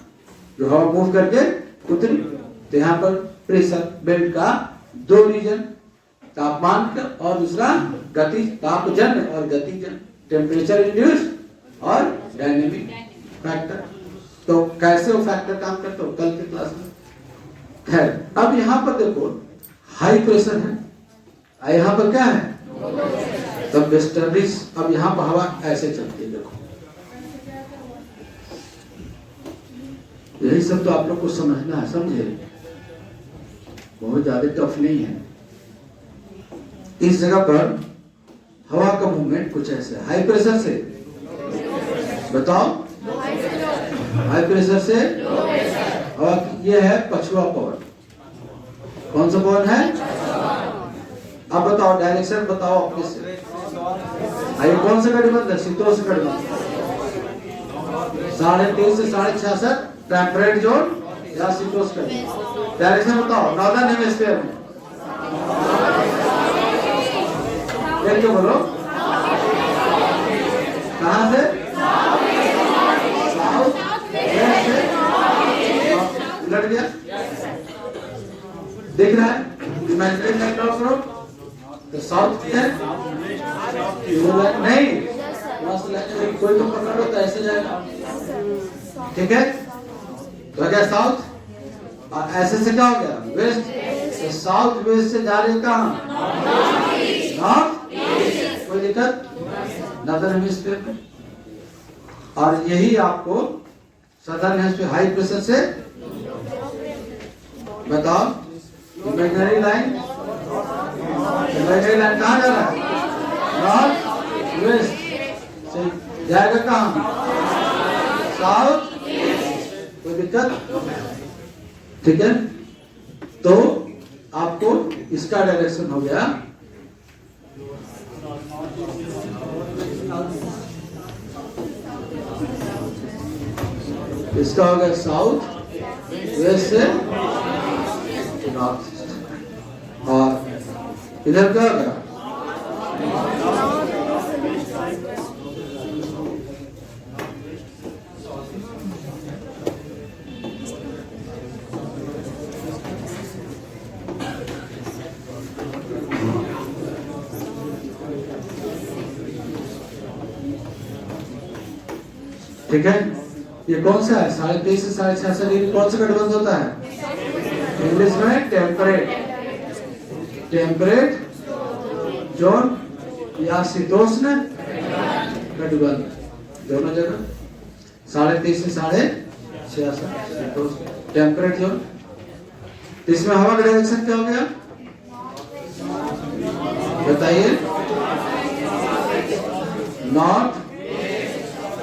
जो हवा मूव करके उतरी। तो यहाँ पर प्रेशर बेल्ट का दो रीजन, तापमान का और दूसरा गति, तापजन्य और गतिजन्य, टेम्परेचर इंड्यूस और डायनेमिक फैक्टर। तो कैसे वो फैक्टर काम करता हो कल के क्लास में। खैर अब यहाँ पर देखो हाई प्रेशर है, यहाँ पर क्या है तब वेस्टर्लिस। अब यहाँ पर हवा ऐसे चलती है, देखो यही सब तो आप लोग को समझना है, समझे, बहुत ज्यादा टफ नहीं है। इस जगह पर हवा का मूवमेंट कुछ ऐसे, हाई प्रेशर से बताओ, हाई प्रेशर से हवा, ये है पछुआ पवन, कौन सा पवन है, अब बताओ डायरेक्शन बताओ अपने से, आइए कौन सा कटिबंध है, शीतोष्ण कटिबंध, 3.5 से 66.5 टेम्परेट जोन या शीतोष्ण कटिबंध। डायरेक्शन बताओ नॉर्दर्न हेमिस्फीयर में, देख के बोलो कहां से, साउथ वेस्ट से, उलट गया दिख रहा है, इमेजिनरी लाइन ड्रॉ करो, तो साउथ है नहीं, कोई तो पकड़ लो तो ऐसे जाएगा, ठीक है। तो क्या साउथ, और ऐसे से क्या हो गया वेस्ट, तो साउथ वेस्ट से जा रहे कहाँ नॉर्थ, कोई दिक्कत नॉर्दर्न हेमिस्फीयर में। और यही आपको सदर्न हेमिस्फीयर हाई प्रेशर से बताओ इमेजिनरी लाइन, इमेजिनरी लाइन कहाँ जा रहा है, नॉर्थ वेस्ट से जाएगा कहाँ साउथ, कोई दिक्कत? ठीक है, तो आपको इसका डायरेक्शन हो गया इसका हो गया साउथ वेस्ट से नॉर्थ ईस्ट, और इधर क्या हो गया ठीक है। ये कौन सा है? 23.5 से 66.5 डिग्री कौन सा गठबंधन होता है? इंग्लिश में टेम्परेट जोन या शीतोष्ण गठबंधन, दोनों जगह 23.5 से 66.5 शीतोष्ण टेम्परेट जोन। इसमें हवा का डायरेक्शन क्या हो गया बताइए? नॉर्थ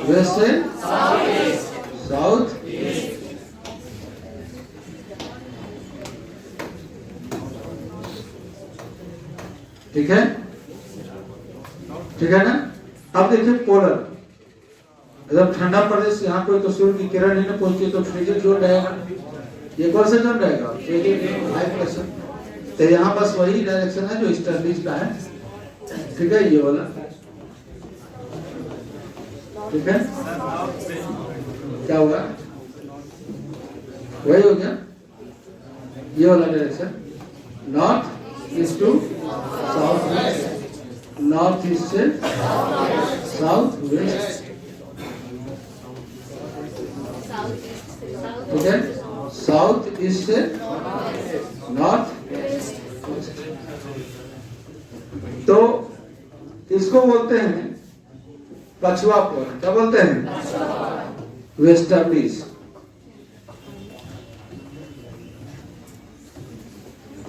वेस्ट से साउथ, ठीक है, ठीक है ना। अब देखिए पोलर, जब ठंडा प्रदेश यहाँ कोई तो सूर्य की किरण ही ना पहुंची तो फ्रीजर जोन रहेगा। ये कौन सा जोन रहेगा? 5%। तो यहाँ बस वही डायरेक्शन है जो ईस्टर्लीज का है, ठीक है, ये वाला, ठीक है। क्या हुआ? वही हो गया, ये वाला direction north east to south west, north east से साउथ वेस्ट, ठीक है, साउथ ईस्ट से नॉर्थ वेस्ट। तो इसको बोलते हैं पछुआ पोल। क्या बोलते हैं? वेस्टर्लीज।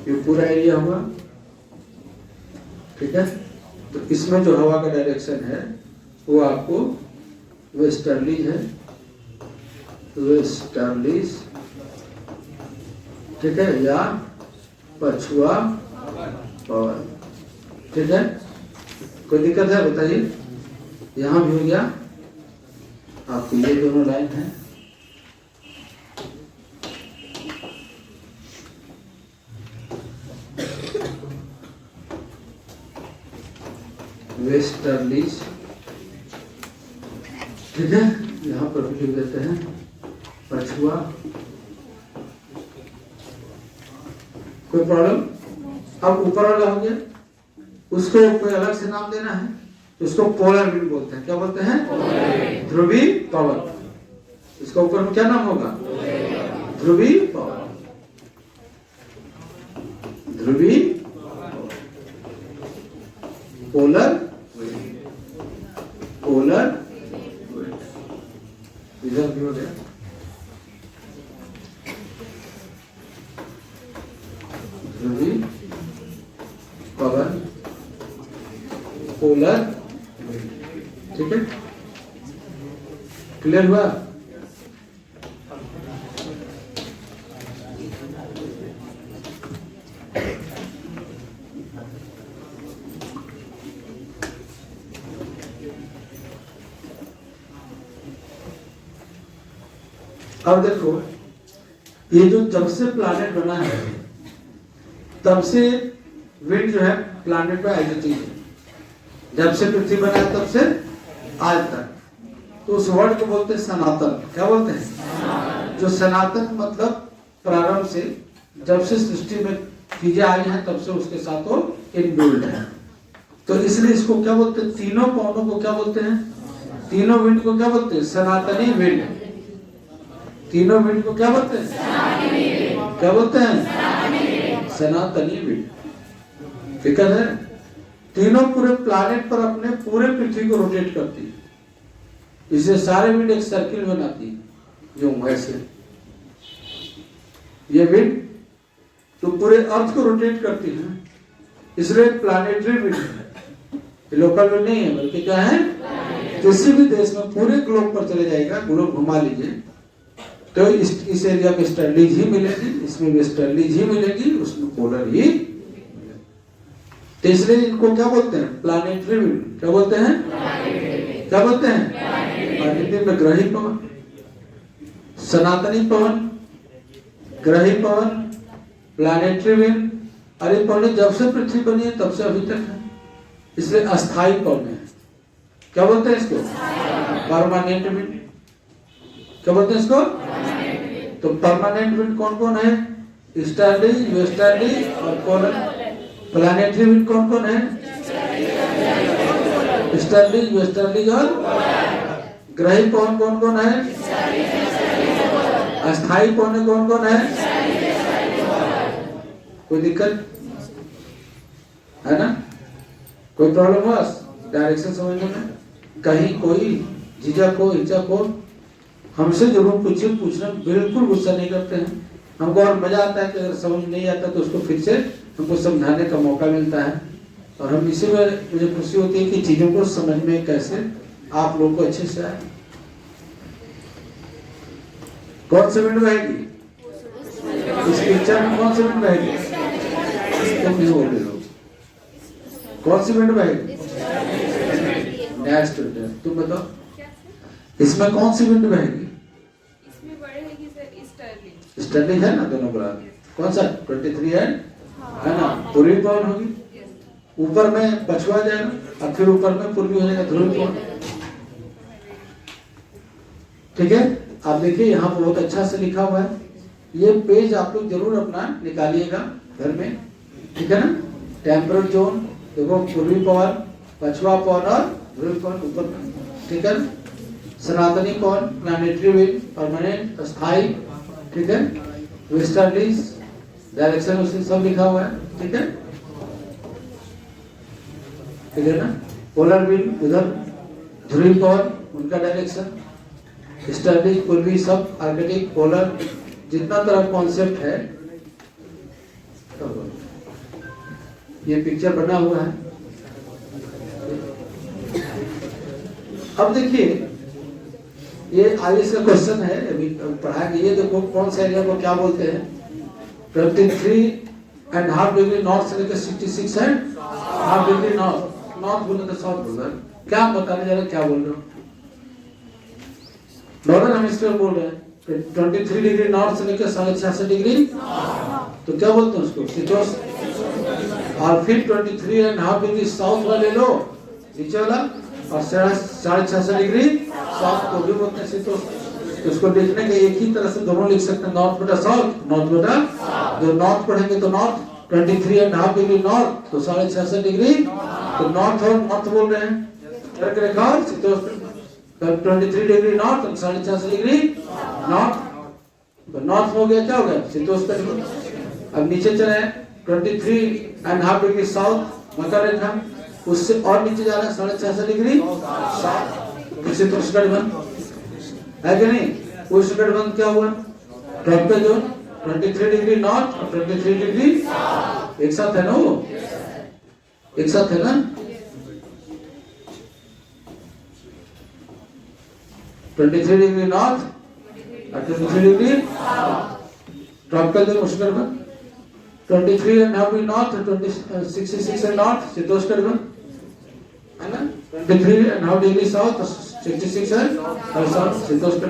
ये पूरा एरिया हुआ, ठीक है। तो इसमें जो हवा का डायरेक्शन है वो आपको वेस्टर्लीज है, वेस्टर्लीज, ठीक है, या पछुआ पवन, ठीक है। कोई दिक्कत है बताइए? यहां भी हो गया आपको, ये दोनों लाइन है, वेस्टर्लीज, ठीक है। यहाँ पर भी लिख देते हैं पछुआ। कोई प्रॉब्लम? अब ऊपर वाला हो गया, उसको कोई अलग से नाम देना है, उसको पोलर विंड बोलते हैं। क्या बोलते हैं? ध्रुवी पवन। इसका ऊपर में क्या नाम होगा? ध्रुवी पवन, ध्रुवी पोलर, पोलर इधर भी हो गया, ध्रुवी पवन, पोलर, ठीक है। क्लियर हुआ? अब देखो, ये जो जब से प्लैनेट बना है तब से विंड जो है प्लैनेट पे एग्जिस्ट है। जब से पृथ्वी बना है तब से आज तक, तो उस वर्ड को बोलते हैं सनातन। क्या बोलते हैं? जो सनातन मतलब प्रारंभ से, जब से सृष्टि में चीजें आई हैं तब से उसके साथ वो इनबिल्ड है। तो इसलिए इसको क्या बोलते हैं? तीनों पवनों को क्या बोलते हैं? तीनों विंड को क्या बोलते हैं? सनातनी विंड। तीनों विंड को क्या बोलते हैं? क्या बोलते हैं? सनातनी विंड। ठीक है। तीनों पूरे प्लैनेट पर अपने पूरे पृथ्वी को रोटेट करती है। इससे सारे विंड एक सर्किल बनाती है, जो वैसे ये विंड तो पूरे अर्थ को रोटेट करती है, इसलिए प्लैनेटरी विंड है, लोकल विंड नहीं है, बल्कि क्या है? किसी भी देश में पूरे ग्लोब पर चले जाएगा, ग्लोब घुमा लीजिए, तो इस एरिया में स्टर्लीज ही मिलेगी, इसमें भी स्टर्लीज ही मिलेगी, उसमें पोलर ही मिलेगी। तो इसलिए इनको क्या बोलते हैं? Planetary wind. क्या बोलते हैं? क्या बोलते हैं? प्लानेटरी में ग्रही पवन, सनातनी पवन, ग्रही पवन, प्लानेटरी विंड। अरे पवन जब से पृथ्वी बनी है तब से अभी तक है, इसलिए अस्थाई पवन है। क्या बोलते हैं इसको? Permanent wind. क्या बोलते हैं इसको? तो परमानेंट विंड कौन कौन है? ईस्टर्ली, वेस्टर्ली और पोलर। प्लानेटरी विंड कौन कौन है? ईस्टर्ली, वेस्टर्ली और ग्रही पवन कौन कौन है? अस्थाई पवन कौन कौन है? कोई दिक्कत है ना? कोई प्रॉब्लम हुआ डायरेक्शन समझने में? कहीं कोई झिझक हो, हिचक हो, हमसे जरूर पूछिए। पूछना बिल्कुल गुस्सा नहीं करते हैं। हमको और मजा आता है कि अगर समझ नहीं आता तो उसको फिर से हमको समझाने का मौका मिलता है। और हम इसी में मुझे खुशी होती है कि चीजों को समझ में कैसे आप लोगों को अच्छे से आए। कौन सी विंड बहेगी? इस पिक्चर में कौन सी विंड बहेगी? तुम नहीं बोल रहे हो। कौन सी विंड बहेगी? नेक्स्ट तुम बताओ, इसमें कौन सी विंड बहेगी? इसमें बढ़ेगी सर ईस्टर्ली। ईस्टर्ली है ना दोनों बराबर। कौन सा? 23 है ना? पूर्वी पवन होगी। ऊपर में पछुआ जाएगा और फिर ऊपर में पूर्वी हो जाएगा, ध्रुवी पवन। ठीक है, आप देखिए यहाँ पर बहुत अच्छा से लिखा हुआ है। ये पेज आप लोग जरूर अपना निकालिएगा घर में, ठीक है ना? टेम्परेट जोन देखो, पूर्वी पवन, पछुआ पवन और ध्रुवी पवन ऊपर में, ठीक है? सनातनी पवन, प्लानेटरी विंड, परमानेंट, अस्थाई, ठीक है? वेस्टर्लीज डायरेक्शन उसमें सब लिखा हुआ है, ठीक है? ठीक है ना? पोलर विंड उधर, ध्रुवी पवन उनका डायरेक्शन, ईस्टर्ली, पूर्वी, सब आर्कटिक, पोलर, जितना तरह कॉन्सेप्ट है तो ये पिक्चर बना हुआ है। अब देखिए ये आईएएस का क्वेश्चन है, अभी पढ़ाएंगे। ये देखो कौन सा एरिया को क्या बोलते हैं? 23.5 डिग्री नॉर्थ से लेकर 66 है हाफ डिग्री नॉर्थ। नॉर्थ बोले तो साउथ बोल रहे हैं। क्या बताने जा रहे, क्या बोल रहे हो? नॉर्दर्न हेमिस्फीयर बोल रहे हैं। 23 डिग्री नॉर्थ से लेकर 66.5 डिग्री, तो क्या बोलते हैं उसको? शीतोष्ण। और फिर 23.5 डिग्री साउथ वाले लो, नीचे वाला, और 66.5 डिग्री साउथ को भी बोलते हैं शीतोष्ण। उसको देखने के एक ही तरह से दोनों लिख सकते हैं, नॉर्थ बेटा साउथ, नॉर्थ बेटा। जो नॉर्थ पढ़ेंगे तो नॉर्थ, 23.5 डिग्री नॉर्थ तो 66.5 डिग्री, तो नॉर्थ और नॉर्थ बोल रहे हैं। रेखा शीतोष्ण 23 डिग्री नॉर्थ और 66.5 डिग्री नॉर्थ, तो नॉर्थ हो गया, क्या हो गया? शीतोष्ण। अब नीचे चले 23.5 डिग्री साउथ मकर रेखा, उससे और नीचे जा रहा है 66.5 डिग्री साउथ, शीतोष्ण है कि नहीं? उष्णकटिबंध क्या हुआ? ट्रॉपिकल जोन 23 डिग्री नॉर्थ और 23 डिग्री एक साथ है ना? वो एक साथ है ना? ट्वेंटी डिग्री नॉर्थ और 23 डिग्री ट्रॉपिकल जोन उष्णकटिबंध, 23.5 डिग्री नॉर्थ और 66 नॉर्थ शीतोष्ण है ना? 23.5 डिग्री साउथ 66 है और साउथ शीतोष्ण।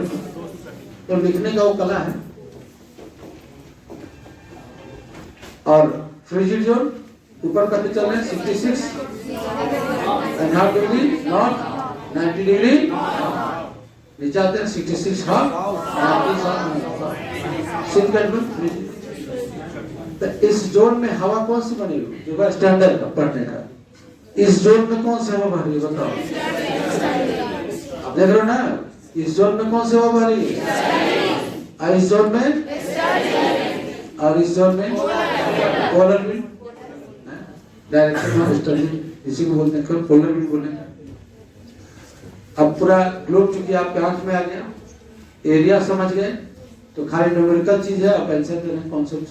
तो लिखने का वो कला है। और फ्रिजिड जोन ऊपर का चल रहा है 66.5 डिग्री नॉर्थ, 90 डिग्री नीचे आते हैं 66 तो इस जोन में हवा कौन सी बनी हुई? जो स्टैंडर्ड का पढ़ने का, इस जोन में कौन सी हवा बह रही है बताओ? देख रहे हो ना? इस जोन में कौन सी हवा बह रही है? और इस जोन में, और इस जोन में polar wind, direction of easterly, इसी को बोलते हैं पोलर विंड बोलेंगे। अब पूरा ग्लोब चूंकि आपके आंख में आ गया, एरिया समझ गए, तो खाली न्यूमेरिकल चीज है, आप आंसर दे रहे हैं कॉन्सेप्ट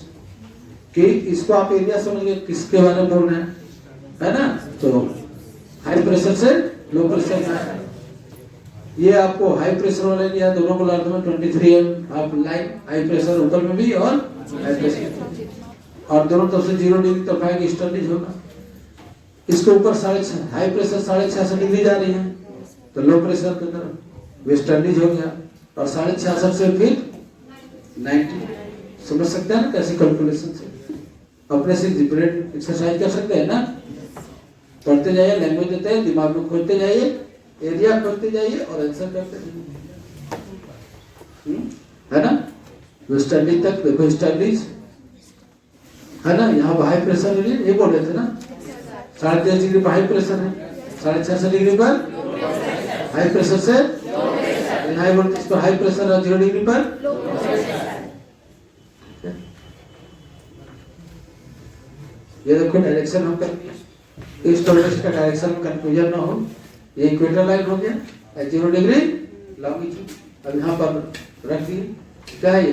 कि इसको आप एरिया समझ गए, किसके बारे में बोल रहे हैं, है ना? तो हाई प्रेशर से लो प्रेशर में ये आपको हाई प्रेशर वाले लिया दोनों को अर्थ में 23 आप लाइन हाई प्रेशर ऊपर में भी और हाई प्रेशर और दोनों तरफ से 0 डिग्री तरफ आएगी स्टर्लिज होगा। इसके ऊपर हाई प्रेशर 66.5 डिग्री जा रही है तो लो प्रेशर की तरफ वेस्टर्लिज हो गया और 66.5 से फिर 90 समझ सकते हैं ना कैसे कैलकुलेशन से अपने से ब्रेन एक्सरसाइज कर सकते हैं ना। पढ़ते जाइए, लैंग्वेज देते हैं, दिमाग में खोलते जाइए, एरिया खोलते जाइए और आंसर करते जाइए, है ना। वेस्टर्लिज तक देखो, स्टर्लिज है ना, यहाँ हाई प्रेशर ये बोल रहे थे ना 3.5 डिग्री पर हाई प्रेशर है, 66 डिग्री पर हाई प्रेशर से हाई वोल्टेज पर हाई प्रेशर है 0 डिग्री पर। ये देखो डायरेक्शन हम कर इस टॉलरेंस का डायरेक्शन में कंफ्यूजन ना हो। ये इक्वेटर लाइन हो गया 0 डिग्री लॉन्गिट्यूड। अब यहाँ पर रख दिए क्या है